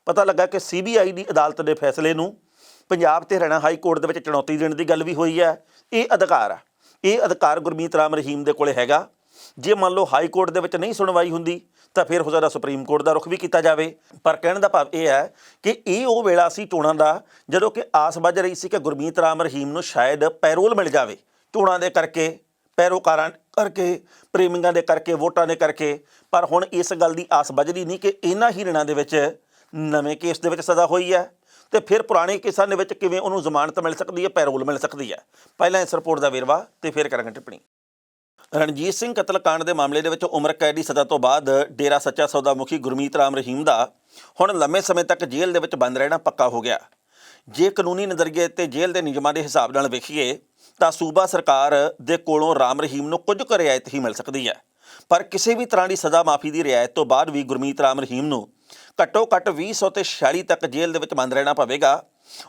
ਪਤਾ ਲੱਗਾ ਕਿ CBI ਦੀ ਅਦਾਲਤ ਦੇ ਫੈਸਲੇ ਨੂੰ ਪੰਜਾਬ ਤੇ ਹਰਿਆਣਾ ਹਾਈ ਕੋਰਟ ਦੇ ਵਿੱਚ ਚੁਣੌਤੀ ਦੇਣ ਦੀ ਗੱਲ ਵੀ ਹੋਈ ਹੈ। ਇਹ ਅਧਿਕਾਰ ਆ, ਇਹ ਅਧਿਕਾਰ ਗੁਰਮੀਤ ਰਾਮ ਰਹੀਮ ਦੇ ਕੋਲੇ ਹੈਗਾ। ਜੇ ਮੰਨ ਲਓ ਹਾਈ ਕੋਰਟ ਦੇ ਵਿੱਚ ਨਹੀਂ ਸੁਣਵਾਈ ਹੁੰਦੀ ਤਾਂ ਫਿਰ ਹੋ ਸਕਦਾ ਸੁਪਰੀਮ ਕੋਰਟ ਦਾ ਰੁਖ ਵੀ ਕੀਤਾ ਜਾਵੇ। ਪਰ ਕਹਿਣ ਦਾ ਭਾਵ ਇਹ ਹੈ ਕਿ ਇਹ ਉਹ ਵੇਲਾ ਸੀ ਚੋਣਾਂ ਦਾ ਜਦੋਂ ਕਿ ਆਸ ਵੱਜ ਰਹੀ ਸੀ ਕਿ ਗੁਰਮੀਤ ਰਾਮ ਰਹੀਮ ਨੂੰ ਸ਼ਾਇਦ ਪੈਰੋਲ ਮਿਲ ਜਾਵੇ ਚੋਣਾਂ ਦੇ ਕਰਕੇ, ਪੈਰੋਕਾਰਾਂ ਕਰਕੇ, ਪ੍ਰੇਮੀਆਂ ਦੇ ਕਰਕੇ, ਵੋਟਾਂ ਦੇ ਕਰਕੇ। ਪਰ ਹੁਣ ਇਸ ਗੱਲ ਦੀ ਆਸ ਵੱਜਦੀ ਨਹੀਂ ਕਿ ਇਹਨਾਂ ਹੀਰਨਾਂ ਦੇ ਵਿੱਚ ਨਵੇਂ ਕੇਸ ਦੇ ਵਿੱਚ ਸਜ਼ਾ ਹੋਈ ਹੈ ਤੇ ਫਿਰ ਪੁਰਾਣੇ ਕੇਸਾਂ ਦੇ ਵਿੱਚ ਕਿਵੇਂ ਉਹਨੂੰ ਜ਼ਮਾਨਤ ਮਿਲ ਸਕਦੀ ਹੈ, ਪੈਰੋਲ ਮਿਲ ਸਕਦੀ ਹੈ। ਪਹਿਲਾਂ ਇਸ ਰਿਪੋਰਟ ਦਾ ਵੇਰਵਾ ਤੇ ਫਿਰ ਕਰਾਂਗੇ ਟਿੱਪਣੀ। ਰਣਜੀਤ ਸਿੰਘ ਕਤਲਕਾਂਡ ਦੇ ਮਾਮਲੇ ਦੇ ਵਿੱਚ ਉਮਰ ਕੈਦ ਦੀ ਸਜ਼ਾ ਤੋਂ ਬਾਅਦ ਡੇਰਾ ਸੱਚਾ ਸੌਦਾ ਮੁਖੀ ਗੁਰਮੀਤ ਰਾਮ ਰਹੀਮ ਦਾ ਹੁਣ ਲੰਮੇ ਸਮੇਂ ਤੱਕ ਜੇਲ੍ਹ ਦੇ ਵਿੱਚ ਬੰਦ ਰਹਿਣਾ ਪੱਕਾ ਹੋ ਗਿਆ। ਜੇ ਕਾਨੂੰਨੀ ਨਜ਼ਰੀਏ ਤੇ ਜੇਲ੍ਹ ਦੇ ਨਿਯਮਾਂ ਦੇ ਹਿਸਾਬ ਨਾਲ ਵੇਖੀਏ ਤਾਂ ਸੂਬਾ ਸਰਕਾਰ ਦੇ ਕੋਲੋਂ ਰਾਮ ਰਹੀਮ ਨੂੰ ਕੁਝ ਕੁ ਰਿਆਇਤ ਹੀ ਮਿਲ ਸਕਦੀ ਹੈ। ਪਰ ਕਿਸੇ ਵੀ ਤਰ੍ਹਾਂ ਦੀ ਸਜ਼ਾ ਮਾਫੀ ਦੀ ਰਿਆਇਤ ਤੋਂ ਬਾਅਦ ਵੀ ਗੁਰਮੀਤ ਰਾਮ ਰਹੀਮ ਨੂੰ ਘੱਟੋ ਘੱਟ 2046 ਤੱਕ ਜੇਲ੍ਹ ਦੇ ਵਿੱਚ ਬੰਦ ਰਹਿਣਾ ਪਵੇਗਾ।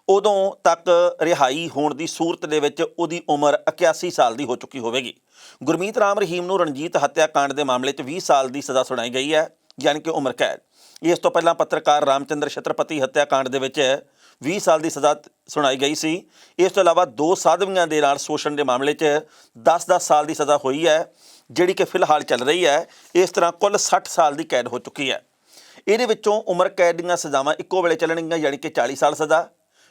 ਉਦੋਂ ਤੱਕ ਰਿਹਾਈ ਹੋਣ ਦੀ ਸੂਰਤ ਦੇ ਵਿੱਚ ਉਹਦੀ ਉਮਰ 81 ਸਾਲ ਦੀ ਹੋ ਚੁੱਕੀ ਹੋਵੇਗੀ। ਗੁਰਮੀਤ ਰਾਮ ਰਹੀਮ ਨੂੰ ਰਣਜੀਤ ਹੱਤਿਆਕਾਂਡ ਦੇ ਮਾਮਲੇ 'ਚ 20 ਸਾਲ ਦੀ ਸਜ਼ਾ ਸੁਣਾਈ ਗਈ ਹੈ, ਯਾਨੀ ਕਿ ਉਮਰ ਕੈਦ। ਇਸ ਤੋਂ ਪਹਿਲਾਂ ਪੱਤਰਕਾਰ ਰਾਮਚੰਦਰ ਛਤਰਪਤੀ ਹੱਤਿਆਕਾਂਡ ਦੇ ਵਿੱਚ 20 ਸਾਲ ਦੀ ਸਜ਼ਾ ਸੁਣਾਈ ਗਈ ਸੀ। ਇਸ ਤੋਂ ਇਲਾਵਾ 2 ਸਾਧਵੀਆਂ ਦੇ ਨਾਲ ਸ਼ੋਸ਼ਣ ਦੇ ਮਾਮਲੇ 'ਚ 10-10 ਸਾਲ ਦੀ ਸਜ਼ਾ ਹੋਈ ਹੈ, ਜਿਹੜੀ ਕਿ ਫਿਲਹਾਲ ਚੱਲ ਰਹੀ ਹੈ। ਇਸ ਤਰ੍ਹਾਂ ਕੁੱਲ 60 ਸਾਲ ਦੀ ਕੈਦ ਹੋ ਚੁੱਕੀ ਹੈ। ਇਹਦੇ ਵਿੱਚੋਂ ਉਮਰ ਕੈਦ ਦੀਆਂ ਸਜ਼ਾਵਾਂ ਇੱਕੋ ਵੇਲੇ ਚੱਲਣਗੀਆਂ, ਯਾਨੀ ਕਿ 40 ਸਾਲ ਸਜ਼ਾ,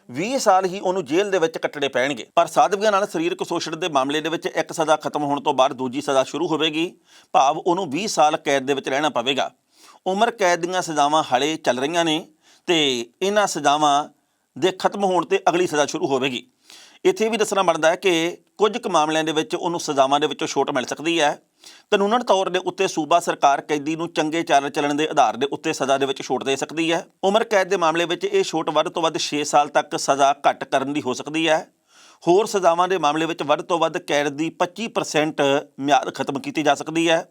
20 ਸਾਲ ਹੀ ਉਹਨੂੰ ਜੇਲ੍ਹ ਦੇ ਵਿੱਚ ਕੱਟਣੇ ਪੈਣਗੇ। ਪਰ ਸਾਧਵੀਆਂ ਨਾਲ ਸਰੀਰਕ ਸ਼ੋਸ਼ਣ ਦੇ ਮਾਮਲੇ ਦੇ ਵਿੱਚ ਇੱਕ ਸਜ਼ਾ ਖਤਮ ਹੋਣ ਤੋਂ ਬਾਅਦ ਦੂਜੀ ਸਜ਼ਾ ਸ਼ੁਰੂ ਹੋਵੇਗੀ, ਭਾਵ ਉਹਨੂੰ 20 ਸਾਲ ਕੈਦ ਦੇ ਵਿੱਚ ਰਹਿਣਾ ਪਵੇਗਾ। ਉਮਰ ਕੈਦ ਦੀਆਂ ਸਜ਼ਾਵਾਂ ਹਾਲੇ ਚੱਲ ਰਹੀਆਂ ਨੇ ਤੇ ਇਹਨਾਂ ਸਜ਼ਾਵਾਂ ਦੇ ਖਤਮ ਹੋਣ ਤੇ ਅਗਲੀ ਸਜ਼ਾ ਸ਼ੁਰੂ ਹੋਵੇਗੀ। ਇੱਥੇ ਵੀ ਦੱਸਣਾ ਬਣਦਾ ਹੈ ਕਿ ਕੁਝ ਕੁ ਮਾਮਲਿਆਂ ਦੇ ਵਿੱਚ ਉਹਨੂੰ ਸਜ਼ਾਵਾਂ ਦੇ ਵਿੱਚੋਂ ਛੋਟ ਮਿਲ ਸਕਦੀ ਹੈ। ਕਾਨੂੰਨਨ ਤੌਰ ਦੇ ਉੱਤੇ ਸੂਬਾ ਸਰਕਾਰ ਕੈਦੀ ਨੂੰ ਚੰਗੇ ਚਾਲ ਚੱਲਣ ਦੇ ਆਧਾਰ ਦੇ ਉੱਤੇ ਸਜ਼ਾ ਦੇ ਵਿੱਚ ਛੋਟ ਦੇ ਸਕਦੀ ਹੈ। ਉਮਰ ਕੈਦ ਦੇ ਮਾਮਲੇ ਵਿੱਚ ਇਹ ਛੋਟ ਵੱਧ ਤੋਂ ਵੱਧ 6 ਸਾਲ ਤੱਕ ਸਜ਼ਾ ਘੱਟ ਕਰਨ ਦੀ ਹੋ ਸਕਦੀ ਹੈ। ਹੋਰ ਸਜ਼ਾਵਾਂ ਦੇ ਮਾਮਲੇ ਵਿੱਚ ਵੱਧ ਤੋਂ ਵੱਧ ਕੈਦ ਦੀ 25% ਮਿਆਦ ਖਤਮ ਕੀਤੀ ਜਾ ਸਕਦੀ ਹੈ।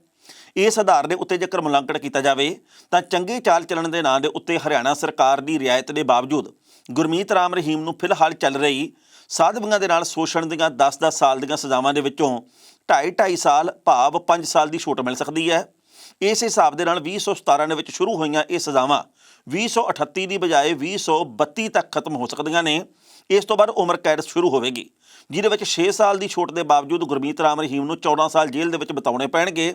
ਇਸ ਆਧਾਰ ਦੇ ਉੱਤੇ ਜੇਕਰ ਮੁਲਾਂਕਣ ਕੀਤਾ ਜਾਵੇ ਤਾਂ ਚੰਗੀ ਚਾਲ ਚੱਲਣ ਦੇ ਨਾਂ ਦੇ ਉੱਤੇ ਹਰਿਆਣਾ ਸਰਕਾਰ ਦੀ ਰਿਆਇਤ ਦੇ ਬਾਵਜੂਦ ਗੁਰਮੀਤ ਰਾਮ ਰਹੀਮ ਨੂੰ ਫਿਲਹਾਲ ਚੱਲ ਰਹੀ ਸਾਧਵੀਆਂ ਦੇ ਨਾਲ ਸ਼ੋਸ਼ਣ ਦੀਆਂ 10-10 ਸਾਲ ਦੀਆਂ ਸਜ਼ਾਵਾਂ ਦੇ ਵਿੱਚੋਂ 2.5 ਸਾਲ ਭਾਵ 5 ਸਾਲ ਦੀ ਛੋਟ ਮਿਲ ਸਕਦੀ ਹੈ। ਇਸ ਹਿਸਾਬ ਦੇ ਨਾਲ 2017 ਦੇ ਵਿੱਚ ਸ਼ੁਰੂ ਹੋਈਆਂ ਇਹ ਸਜ਼ਾਵਾਂ 2038 ਦੀ ਬਜਾਏ 2032 ਤੱਕ ਖਤਮ ਹੋ ਸਕਦੀਆਂ ਨੇ। ਇਸ ਤੋਂ ਬਾਅਦ ਉਮਰ ਕੈਦ ਸ਼ੁਰੂ ਹੋਵੇਗੀ, ਜਿਹਦੇ ਵਿੱਚ 6 ਸਾਲ ਦੀ ਛੋਟ ਦੇ ਬਾਵਜੂਦ ਗੁਰਮੀਤ ਰਾਮ ਰਹੀਮ ਨੂੰ 14 ਸਾਲ ਜੇਲ੍ਹ ਦੇ ਵਿੱਚ ਬਿਤਾਉਣੇ ਪੈਣਗੇ।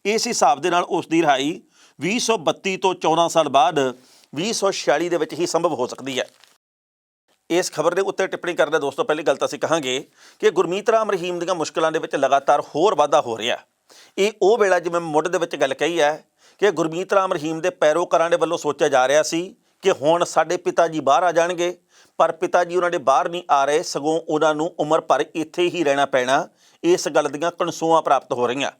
ਇਸ ਹਿਸਾਬ ਦੇ ਨਾਲ ਉਸ ਦੀ ਰਿਹਾਈ 2032 ਤੋਂ 14 ਸਾਲ ਬਾਅਦ 2046 ਦੇ ਵਿੱਚ ਹੀ ਸੰਭਵ ਹੋ ਸਕਦੀ ਹੈ। ਇਸ ਖਬਰ ਦੇ ਉੱਤੇ ਟਿੱਪਣੀ ਕਰਦੇ ਦੋਸਤੋ ਪਹਿਲੀ ਗੱਲ ਤਾਂ ਅਸੀਂ ਕਹਾਂਗੇ ਕਿ ਗੁਰਮੀਤ ਰਾਮ ਰਹੀਮ ਦੀਆਂ ਮੁਸ਼ਕਲਾਂ ਦੇ ਵਿੱਚ ਲਗਾਤਾਰ ਹੋਰ ਵਾਧਾ ਹੋ ਰਿਹਾ। ਇਹ ਉਹ ਵੇਲਾ ਜਿਵੇਂ ਮੁੱਢ ਦੇ ਵਿੱਚ ਗੱਲ ਕਹੀ ਹੈ ਕਿ ਗੁਰਮੀਤ ਰਾਮ ਰਹੀਮ ਦੇ ਪੈਰੋਕਾਰਾਂ ਦੇ ਵੱਲੋਂ ਸੋਚਿਆ ਜਾ ਰਿਹਾ ਸੀ ਕਿ ਹੁਣ ਸਾਡੇ ਪਿਤਾ ਜੀ ਬਾਹਰ ਆ ਜਾਣਗੇ, ਪਰ ਪਿਤਾ ਜੀ ਉਹਨਾਂ ਦੇ ਬਾਹਰ ਨਹੀਂ ਆ ਰਹੇ, ਸਗੋਂ ਉਹਨਾਂ ਨੂੰ ਉਮਰ ਭਰ ਇੱਥੇ ਹੀ ਰਹਿਣਾ ਪੈਣਾ। ਇਸ ਗੱਲ ਦੀਆਂ ਕਨਸੂਆਂ ਪ੍ਰਾਪਤ ਹੋ ਰਹੀਆਂ।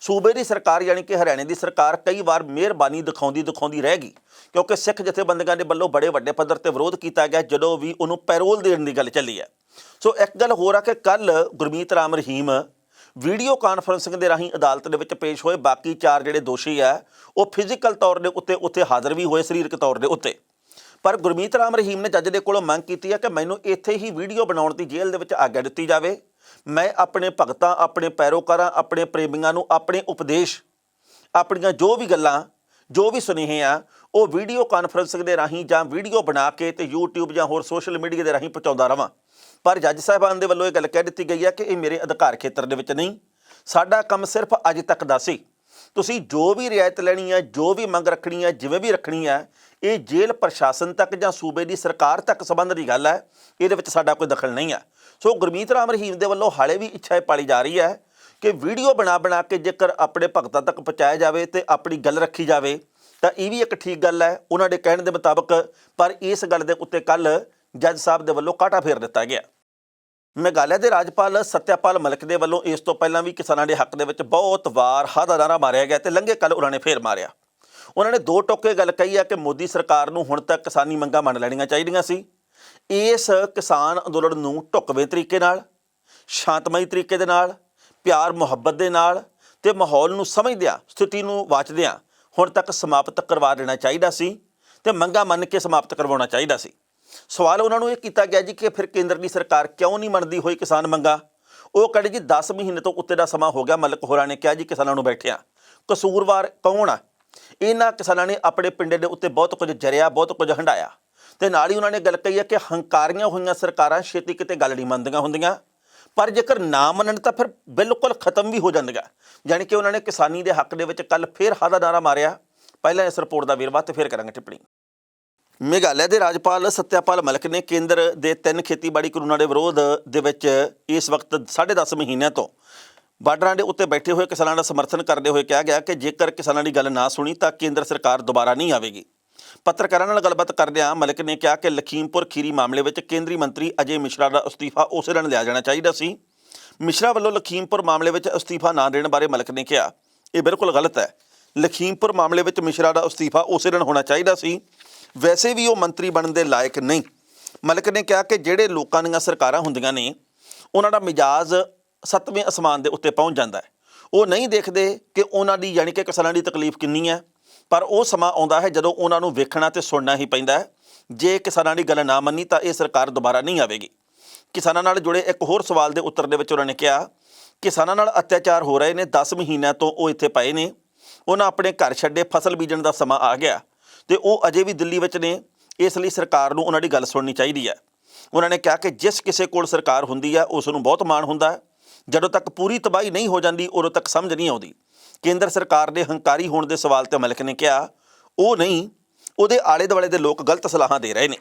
ਸੂਬੇ ਦੀ ਸਰਕਾਰ ਯਾਨੀ ਕਿ ਹਰਿਆਣੇ ਦੀ ਸਰਕਾਰ ਕਈ ਵਾਰ ਮਿਹਰਬਾਨੀ ਦਿਖਾਉਂਦੀ ਰਹਿ ਗਈ, ਕਿਉਂਕਿ ਸਿੱਖ ਜਥੇਬੰਦੀਆਂ ਦੇ ਵੱਲੋਂ ਬੜੇ ਵੱਡੇ ਪੱਧਰ ਤੇ ਵਿਰੋਧ ਕੀਤਾ ਗਿਆ ਜਦੋਂ ਵੀ ਉਹਨੂੰ ਪੈਰੋਲ ਦੇਣ ਦੀ ਗੱਲ ਚੱਲੀ ਹੈ। ਸੋ ਇੱਕ ਗੱਲ ਹੋਰ ਆ ਕਿ ਕੱਲ ਗੁਰਮੀਤ ਰਾਮ ਰਹੀਮ ਵੀਡੀਓ ਕਾਨਫਰੰਸਿੰਗ ਦੇ ਰਾਹੀਂ ਅਦਾਲਤ ਦੇ ਵਿੱਚ ਪੇਸ਼ ਹੋਏ। ਬਾਕੀ 4 ਜਿਹੜੇ ਦੋਸ਼ੀ ਆ ਉਹ ਫਿਜ਼ੀਕਲ ਤੌਰ ਦੇ ਉੱਤੇ ਉੱਥੇ ਹਾਜ਼ਰ ਵੀ ਹੋਏ, ਸਰੀਰਕ ਤੌਰ ਦੇ ਉੱਤੇ। ਪਰ ਗੁਰਮੀਤ ਰਾਮ ਰਹੀਮ ਨੇ ਜੱਜ ਦੇ ਕੋਲੋਂ ਮੰਗ ਕੀਤੀ ਹੈ ਕਿ ਮੈਨੂੰ ਇੱਥੇ ਹੀ ਵੀਡੀਓ ਬਣਾਉਣ ਦੀ ਜੇਲ੍ਹ ਦੇ ਵਿੱਚ ਆਗਿਆ ਦਿੱਤੀ ਜਾਵੇ। ਮੈਂ ਆਪਣੇ ਭਗਤਾਂ, ਆਪਣੇ ਪੈਰੋਕਾਰਾਂ, ਆਪਣੇ ਪ੍ਰੇਮੀਆਂ ਨੂੰ ਆਪਣੇ ਉਪਦੇਸ਼, ਆਪਣੀਆਂ ਜੋ ਵੀ ਗੱਲਾਂ, ਜੋ ਵੀ ਸੁਨੇਹੇ ਆ ਉਹ ਵੀਡੀਓ ਕਾਨਫਰੰਸਿੰਗ ਦੇ ਰਾਹੀਂ ਜਾਂ ਵੀਡੀਓ ਬਣਾ ਕੇ ਤੇ YouTube ਜਾਂ ਹੋਰ ਸੋਸ਼ਲ ਮੀਡੀਆ ਦੇ ਰਾਹੀਂ ਪਹੁੰਚਾਉਂਦਾ ਰਵਾਂ। ਪਰ ਜੱਜ ਸਾਹਿਬਾਨ ਦੇ ਵੱਲੋਂ ਇਹ ਗੱਲ ਕਹਿ ਦਿੱਤੀ ਗਈ ਹੈ ਕਿ ਇਹ ਮੇਰੇ ਅਧਿਕਾਰ ਖੇਤਰ ਦੇ ਵਿੱਚ ਨਹੀਂ, ਸਾਡਾ ਕੰਮ ਸਿਰਫ ਅੱਜ ਤੱਕ ਦਾ ਸੀ। ਤੁਸੀਂ ਜੋ ਵੀ ਰਿਆਇਤ ਲੈਣੀ ਹੈ, ਜੋ ਵੀ ਮੰਗ ਰੱਖਣੀ ਹੈ, ਜਿਵੇਂ ਵੀ ਰੱਖਣੀ ਹੈ, ਇਹ ਜੇਲ੍ਹ ਪ੍ਰਸ਼ਾਸਨ ਤੱਕ ਜਾਂ ਸੂਬੇ ਦੀ ਸਰਕਾਰ ਤੱਕ ਸੰਬੰਧ ਦੀ ਗੱਲ ਹੈ, ਇਹਦੇ ਵਿੱਚ ਸਾਡਾ ਕੋਈ ਦਖਲ ਨਹੀਂ ਹੈ। ਸੋ ਗੁਰਮੀਤ ਰਾਮ ਰਹੀਮ ਦੇ ਵੱਲੋਂ ਹਾਲੇ ਵੀ ਇੱਛਾ ਇਹ ਪਾਲੀ ਜਾ ਰਹੀ ਹੈ ਕਿ ਵੀਡੀਓ ਬਣਾ ਕੇ ਜੇਕਰ ਆਪਣੇ ਭਗਤਾਂ ਤੱਕ ਪਹੁੰਚਾਇਆ ਜਾਵੇ ਤੇ ਆਪਣੀ ਗੱਲ ਰੱਖੀ ਜਾਵੇ ਤਾਂ ਇਹ ਵੀ ਇੱਕ ਠੀਕ ਗੱਲ ਹੈ ਉਹਨਾਂ ਦੇ ਕਹਿਣ ਦੇ ਮੁਤਾਬਕ। ਪਰ ਇਸ ਗੱਲ ਦੇ ਉੱਤੇ ਕੱਲ ਜੱਜ ਸਾਹਿਬ ਦੇ ਵੱਲੋਂ ਕਾਂਟਾ ਫੇਰ ਦਿੱਤਾ ਗਿਆ। ਮੇਘਾਲਿਆ ਦੇ ਰਾਜਪਾਲ ਸਤਿਆਪਾਲ ਮਲਿਕ ਦੇ ਵੱਲੋਂ ਇਸ ਤੋਂ ਪਹਿਲਾਂ ਵੀ ਕਿਸਾਨਾਂ ਦੇ ਹੱਕ ਦੇ ਵਿੱਚ ਬਹੁਤ ਵਾਰ ਹਾਦਾ ਨਾਅਰਾ ਮਾਰਿਆ ਗਿਆ ਤੇ ਲੰਘੇ ਕੱਲ ਉਹਨਾਂ ਨੇ ਫੇਰ ਮਾਰਿਆ। ਉਹਨਾਂ ਨੇ 2 ਟੋਕੇ ਗੱਲ ਕਹੀ ਹੈ ਕਿ ਮੋਦੀ ਸਰਕਾਰ ਨੂੰ ਹੁਣ ਤੱਕ ਕਿਸਾਨੀ ਮੰਗਾਂ ਮੰਨ ਲੈਣੀਆਂ ਚਾਹੀਦੀਆਂ ਸੀ। ਇਸ ਕਿਸਾਨ ਅੰਦੋਲਨ ਨੂੰ ਢੁਕਵੇਂ ਤਰੀਕੇ ਨਾਲ, ਸ਼ਾਂਤਮਈ ਤਰੀਕੇ ਦੇ ਨਾਲ, ਪਿਆਰ ਮੁਹੱਬਤ ਦੇ ਨਾਲ ਤੇ ਮਾਹੌਲ ਨੂੰ ਸਮਝਦਿਆਂ, ਸਥਿਤੀ ਨੂੰ ਵਾਚਦਿਆਂ ਹੁਣ ਤੱਕ ਸਮਾਪਤ ਕਰਵਾ ਦੇਣਾ ਚਾਹੀਦਾ ਸੀ ਤੇ ਮੰਗਾਂ ਮੰਨ ਕੇ ਸਮਾਪਤ ਕਰਵਾਉਣਾ ਚਾਹੀਦਾ ਸੀ। ਸਵਾਲ ਉਹਨਾਂ ਨੂੰ ਇਹ ਕੀਤਾ ਗਿਆ ਜੀ ਕਿ ਫਿਰ ਕੇਂਦਰ ਦੀ ਸਰਕਾਰ ਕਿਉਂ ਨਹੀਂ ਮੰਨਦੀ ਹੋਈ ਕਿਸਾਨ ਮੰਗਾਂ। ਉਹ ਕਹਿੰਦੇ ਜੀ 10 ਮਹੀਨੇ ਤੋਂ ਉੱਤੇ ਦਾ ਸਮਾਂ ਹੋ ਗਿਆ। ਮਲਿਕ ਹੋਰਾਂ ਨੇ ਕਿਹਾ ਜੀ ਕਿਸਾਨਾਂ ਨੂੰ ਬੈਠਿਆ, ਕਸੂਰਵਾਰ ਕੌਣ ਆ? ਇਹਨਾਂ ਕਿਸਾਨਾਂ ਨੇ ਆਪਣੇ ਪਿੰਡੇ ਦੇ ਉੱਤੇ ਬਹੁਤ ਕੁਝ ਜਰਿਆ, ਬਹੁਤ ਕੁਝ ਹੰਢਾਇਆ ਤੇ ਨਾਲ ਹੀ ਉਹਨਾਂ ਨੇ ਗੱਲ ਕਹੀ ਹੈ ਕਿ ਹੰਕਾਰੀਆਂ ਹੋਈਆਂ ਸਰਕਾਰਾਂ ਛੇਤੀ ਕਿਤੇ ਗੱਲ ਨਹੀਂ ਮੰਨਦੀਆਂ ਹੁੰਦੀਆਂ, ਪਰ ਜੇਕਰ ਨਾ ਮੰਨਣ ਤਾਂ ਫਿਰ ਬਿਲਕੁਲ ਖਤਮ ਵੀ ਹੋ ਜਾਂਦੀਆਂ। ਜਾਣੀ ਕਿ ਉਹਨਾਂ ਨੇ ਕਿਸਾਨੀ ਦੇ ਹੱਕ ਦੇ ਵਿੱਚ ਕੱਲ ਫੇਰ ਹਾਦਾ ਨਾਅਰਾ ਮਾਰਿਆ। ਪਹਿਲਾਂ ਇਸ ਰਿਪੋਰਟ ਦਾ ਵੇਰਵਾ ਤੇ ਫਿਰ ਕਰਾਂਗੇ ਟਿੱਪਣੀ। ਮੇਘਾਲਿਆ ਦੇ ਰਾਜਪਾਲ ਸਤਿਆਪਾਲ ਮਲਿਕ ਨੇ ਕੇਂਦਰ ਦੇ 3 ਖੇਤੀਬਾੜੀ ਕਾਨੂੰਨਾਂ ਦੇ ਵਿਰੋਧ ਦੇ ਵਿੱਚ ਇਸ ਵਕਤ 10.5 ਮਹੀਨਿਆਂ ਤੋਂ ਬਾਰਡਰਾਂ ਦੇ ਉੱਤੇ ਬੈਠੇ ਹੋਏ ਕਿਸਾਨਾਂ ਦਾ ਸਮਰਥਨ ਕਰਦੇ ਹੋਏ ਕਿਹਾ ਗਿਆ ਕਿ ਜੇਕਰ ਕਿਸਾਨਾਂ ਦੀ ਗੱਲ ਨਾ ਸੁਣੀ ਤਾਂ ਕੇਂਦਰ ਸਰਕਾਰ ਦੁਬਾਰਾ ਨਹੀਂ ਆਵੇਗੀ। ਪੱਤਰਕਾਰਾਂ ਨਾਲ ਗੱਲਬਾਤ ਕਰਦਿਆਂ ਮਲਿਕ ਨੇ ਕਿਹਾ ਕਿ ਲਖੀਮਪੁਰ ਖੀਰੀ ਮਾਮਲੇ ਵਿੱਚ ਕੇਂਦਰੀ ਮੰਤਰੀ ਅਜੇ ਮਿਸ਼ਰਾ ਦਾ ਅਸਤੀਫਾ ਉਸੇ ਦਿਨ ਲਿਆ ਜਾਣਾ ਚਾਹੀਦਾ ਸੀ। ਮਿਸ਼ਰਾ ਵੱਲੋਂ ਲਖੀਮਪੁਰ ਮਾਮਲੇ ਵਿੱਚ ਅਸਤੀਫਾ ਨਾ ਦੇਣ ਬਾਰੇ ਮਲਿਕ ਨੇ ਕਿਹਾ ਇਹ ਬਿਲਕੁਲ ਗਲਤ ਹੈ। ਲਖੀਮਪੁਰ ਮਾਮਲੇ ਵਿੱਚ ਮਿਸ਼ਰਾ ਦਾ ਅਸਤੀਫਾ ਉਸੇ ਦਿਨ ਹੋਣਾ ਚਾਹੀਦਾ ਸੀ। ਵੈਸੇ ਵੀ ਉਹ ਮੰਤਰੀ ਬਣਨ ਦੇ ਲਾਇਕ ਨਹੀਂ। ਮਲਿਕ ਨੇ ਕਿਹਾ ਕਿ ਜਿਹੜੇ ਲੋਕਾਂ ਦੀਆਂ ਸਰਕਾਰਾਂ ਹੁੰਦੀਆਂ ਨੇ ਉਹਨਾਂ ਦਾ ਮਿਜਾਜ਼ 7ਵੇਂ ਅਸਮਾਨ ਦੇ ਉੱਤੇ ਪਹੁੰਚ ਜਾਂਦਾ ਹੈ। ਉਹ ਨਹੀਂ ਦੇਖਦੇ ਕਿ ਉਹਨਾਂ ਦੀ ਯਾਨੀ ਕਿ ਕਿਸਾਨਾਂ ਦੀ ਤਕਲੀਫ ਕਿੰਨੀ ਹੈ, ਪਰ ਉਹ ਸਮਾਂ ਆਉਂਦਾ ਹੈ ਜਦੋਂ ਉਹਨਾਂ ਨੂੰ ਵੇਖਣਾ ਤੇ ਸੁਣਨਾ ਹੀ ਪੈਂਦਾ ਹੈ। ਜੇ ਕਿਸਾਨਾਂ ਦੀ ਗੱਲ ਨਾ ਮੰਨੀ ਤਾਂ ਇਹ ਸਰਕਾਰ ਦੁਬਾਰਾ ਨਹੀਂ ਆਵੇਗੀ। ਕਿਸਾਨਾਂ ਨਾਲ ਜੁੜੇ ਇੱਕ ਹੋਰ ਸਵਾਲ ਦੇ ਉੱਤਰ ਦੇ ਵਿੱਚ ਉਹਨਾਂ ਨੇ ਕਿਹਾ ਕਿਸਾਨਾਂ ਨਾਲ ਅਤਿਆਚਾਰ ਹੋ ਰਹੇ ਨੇ, 10 ਮਹੀਨਿਆਂ ਤੋਂ ਉਹ ਇੱਥੇ ਪਏ ਨੇ, ਉਹਨਾਂ ਆਪਣੇ ਘਰ ਛੱਡੇ, ਫਸਲ ਬੀਜਣ ਦਾ ਸਮਾਂ ਆ ਗਿਆ ਤੇ ਉਹ ਅਜੇ ਵੀ ਦਿੱਲੀ ਵਿੱਚ ਨੇ। ਇਸ ਲਈ ਸਰਕਾਰ ਨੂੰ ਉਹਨਾਂ ਦੀ ਗੱਲ ਸੁਣਨੀ ਚਾਹੀਦੀ ਹੈ। ਉਹਨਾਂ ਨੇ ਕਿਹਾ ਕਿ ਜਿਸ ਕਿਸੇ ਕੋਲ ਸਰਕਾਰ ਹੁੰਦੀ ਹੈ ਉਸ ਨੂੰ ਬਹੁਤ ਮਾਣ ਹੁੰਦਾ ਹੈ, ਜਦੋਂ ਤੱਕ ਪੂਰੀ ਤਬਾਹੀ ਨਹੀਂ ਹੋ ਜਾਂਦੀ ਉਦੋਂ ਤੱਕ ਸਮਝ ਨਹੀਂ ਆਉਂਦੀ। ਕੇਂਦਰ ਸਰਕਾਰ ਦੇ ਹੰਕਾਰੀ ਹੋਣ ਦੇ ਸਵਾਲ ਤੇ ਮਲਿਕ ਨੇ ਕਿਹਾ ਉਹ ਨਹੀਂ, ਉਹਦੇ ਆਲੇ ਦੁਆਲੇ ਦੇ ਲੋਕ ਗਲਤ ਸਲਾਹਾਂ ਦੇ ਰਹੇ ਨੇ।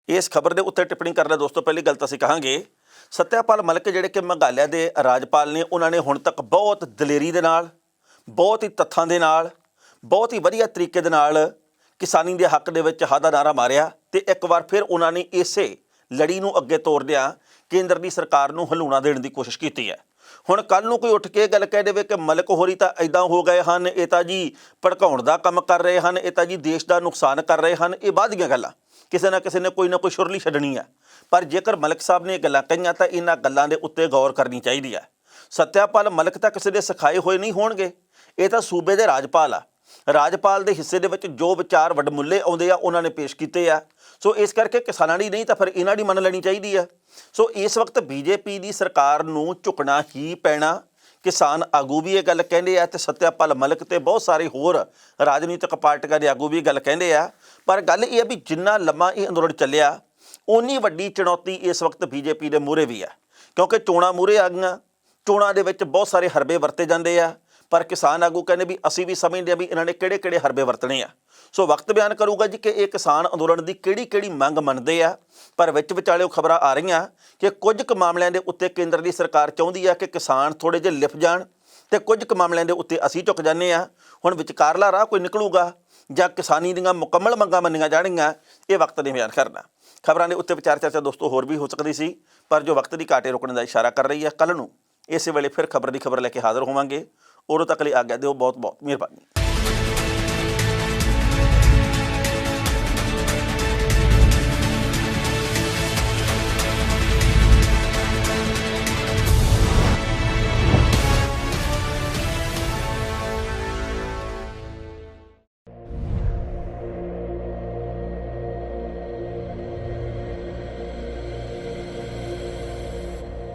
ਇਸ ਖਬਰ ਦੇ ਉੱਤੇ ਟਿੱਪਣੀ ਕਰਦਾ ਦੋਸਤੋ ਪਹਿਲੀ ਗੱਲ ਤਾਂ ਅਸੀਂ ਕਹਾਂਗੇ ਸਤਿਆਪਾਲ ਮਲਿਕ ਜਿਹੜੇ ਕਿ ਮੇਘਾਲਿਆ ਦੇ ਰਾਜਪਾਲ ਨੇ, ਉਹਨਾਂ ਨੇ ਹੁਣ ਤੱਕ ਬਹੁਤ ਦਲੇਰੀ ਦੇ ਨਾਲ, ਬਹੁਤ ਹੀ ਤੱਥਾਂ ਦੇ ਨਾਲ, ਬਹੁਤ ਹੀ ਵਧੀਆ ਤਰੀਕੇ ਦੇ ਨਾਲ ਕਿਸਾਨੀ ਦੇ ਹੱਕ ਦੇ ਵਿੱਚ ਹਾਦਾ ਨਾਅਰਾ ਮਾਰਿਆ ਤੇ ਇੱਕ ਵਾਰ ਫਿਰ ਉਹਨਾਂ ਨੇ ਇਸੇ ਲੜੀ ਨੂੰ ਅੱਗੇ ਤੋਰਦਿਆਂ ਕੇਂਦਰ ਦੀ ਸਰਕਾਰ ਨੂੰ ਹਲੂਣਾ ਦੇਣ ਦੀ ਕੋਸ਼ਿਸ਼ ਕੀਤੀ ਹੈ। ਹੁਣ ਕੱਲ੍ਹ ਨੂੰ ਕੋਈ ਉੱਠ ਕੇ ਗੱਲ ਕਹਿ ਦੇਵੇ ਕਿ ਮਲਿਕ ਹੋਰੀ ਤਾਂ ਇੱਦਾਂ ਹੋ ਗਏ ਹਨ, ਇਹ ਤਾਂ ਜੀ ਭੜਕਾਉਣ ਦਾ ਕੰਮ ਕਰ ਰਹੇ ਹਨ, ਇਹ ਤਾਂ ਜੀ ਦੇਸ਼ ਦਾ ਨੁਕਸਾਨ ਕਰ ਰਹੇ ਹਨ, ਇਹ ਬਾਅਦ ਦੀਆਂ ਗੱਲਾਂ, ਕਿਸੇ ਨਾ ਕਿਸੇ ਨੇ ਕੋਈ ਨਾ ਕੋਈ ਸੁਰਲੀ ਛੱਡਣੀ ਹੈ। ਪਰ ਜੇਕਰ ਮਲਿਕ ਸਾਹਿਬ ਨੇ ਇਹ ਗੱਲਾਂ ਕਹੀਆਂ ਤਾਂ ਇਹਨਾਂ ਗੱਲਾਂ ਦੇ ਉੱਤੇ ਗੌਰ ਕਰਨੀ ਚਾਹੀਦੀ ਹੈ। ਸਤਿਆਪਾਲ ਮਲਿਕ ਤਾਂ ਕਿਸੇ ਦੇ ਸਿਖਾਏ ਹੋਏ ਨਹੀਂ ਹੋਣਗੇ, ਇਹ ਤਾਂ ਸੂਬੇ ਦੇ ਰਾਜਪਾਲ ਆ। ਰਾਜਪਾਲ ਦੇ ਹਿੱਸੇ ਦੇ ਵਿੱਚ ਜੋ ਵਿਚਾਰ ਵਡਮੁੱਲੇ ਆਉਂਦੇ ਆ ਉਹਨਾਂ ਨੇ ਪੇਸ਼ ਕੀਤੇ ਆ। ਸੋ ਇਸ ਕਰਕੇ ਕਿਸਾਨਾਂ ਦੀ ਨਹੀਂ ਤਾਂ ਫਿਰ ਇਹਨਾਂ ਦੀ ਮੰਨ ਲੈਣੀ ਚਾਹੀਦੀ ਆ। ਸੋ ਇਸ ਵਕਤ ਬੀਜੇਪੀ ਦੀ ਸਰਕਾਰ ਨੂੰ ਝੁਕਣਾ ਹੀ ਪੈਣਾ। ਕਿਸਾਨ ਆਗੂ ਵੀ ਇਹ ਗੱਲ ਕਹਿੰਦੇ ਆ ਤੇ ਸਤਿਆਪਾਲ ਮਲਿਕ ਤੇ ਬਹੁਤ ਸਾਰੇ ਹੋਰ ਰਾਜਨੀਤਿਕ ਪਾਰਟੀਆਂ ਦੇ ਆਗੂ ਵੀ ਇਹ ਗੱਲ ਕਹਿੰਦੇ ਆ। ਪਰ ਗੱਲ ਇਹ ਆ ਵੀ ਜਿੰਨਾ ਲੰਮਾ ਇਹ ਅੰਦੋਲਨ ਚੱਲਿਆ ਓਨੀ ਵੱਡੀ ਚੁਣੌਤੀ ਇਸ ਵਕਤ ਬੀਜੇਪੀ ਦੇ ਮੂਹਰੇ ਵੀ ਆ, ਕਿਉਂਕਿ ਚੋਣਾਂ ਮੂਹਰੇ ਆ ਗਈਆਂ। ਚੋਣਾਂ ਦੇ ਵਿੱਚ ਬਹੁਤ ਸਾਰੇ ਹਰਬੇ ਵਰਤੇ ਜਾਂਦੇ ਆ, ਪਰ ਕਿਸਾਨ ਆਗੂ ਕਹਿੰਦੇ ਵੀ ਅਸੀਂ ਵੀ ਸਮਝਦੇ ਆ ਵੀ ਇਹਨਾਂ ਨੇ ਕਿਹੜੇ ਹਰਬੇ ਵਰਤਣੇ ਆ। ਸੋ ਵਕਤ ਬਿਆਨ ਕਰੂਗਾ ਜੀ ਕਿ ਇਹ ਕਿਸਾਨ ਅੰਦੋਲਨ ਦੀ ਕਿਹੜੀ ਮੰਗ ਮੰਨਦੇ ਆ। ਪਰ ਵਿੱਚ ਵਿਚਾਲੇ ਖਬਰਾਂ ਆ ਰਹੀਆਂ ਕਿ ਕੁਝ ਕੁ ਮਾਮਲਿਆਂ ਦੇ ਉੱਤੇ ਕੇਂਦਰ ਦੀ ਸਰਕਾਰ ਚਾਹੁੰਦੀ ਆ ਕਿ ਕਿਸਾਨ ਥੋੜ੍ਹੇ ਜਿਹੇ ਲਿਫ ਜਾਣ ਤੇ ਕੁਝ ਕੁ ਮਾਮਲਿਆਂ ਦੇ ਉੱਤੇ ਅਸੀਂ ਝੁਕ ਜਾਂਦੇ ਆ। ਹੁਣ ਵਿਚਕਾਰਲਾ ਰਾਹ ਕੋਈ ਨਿਕਲੂਗਾ ਜਾਂ ਕਿਸਾਨੀ ਦੀਆਂ ਮੁਕੰਮਲ ਮੰਗਾਂ ਮੰਨੀਆਂ ਜਾਣਗੀਆਂ, ਇਹ ਵਕਤ ਨੇ ਬਿਆਨ ਕਰਨਾ। ਖਬਰਾਂ ਦੇ ਉੱਤੇ ਵਿਚਾਰ ਚਰਚਾ ਦੋਸਤੋ ਹੋਰ ਵੀ ਹੋ ਸਕਦੀ ਸੀ, ਪਰ ਜੋ ਵਕਤ ਦੀ ਘਾਟੇ ਰੁਕਣ ਦਾ ਇਸ਼ਾਰਾ ਕਰ ਰਹੀ ਹੈ। ਕੱਲ੍ਹ ਨੂੰ ਇਸੇ ਵੇਲੇ ਫਿਰ ਖਬਰ ਦੀ ਖਬਰ ਲੈ ਕੇ ਹਾਜ਼ਰ ਹੋਵਾਂਗੇ। ਉਦੋਂ ਤੱਕ ਲਈ ਆਗਿਆ ਦਿਓ। ਬਹੁਤ ਮਿਹਰਬਾਨੀ।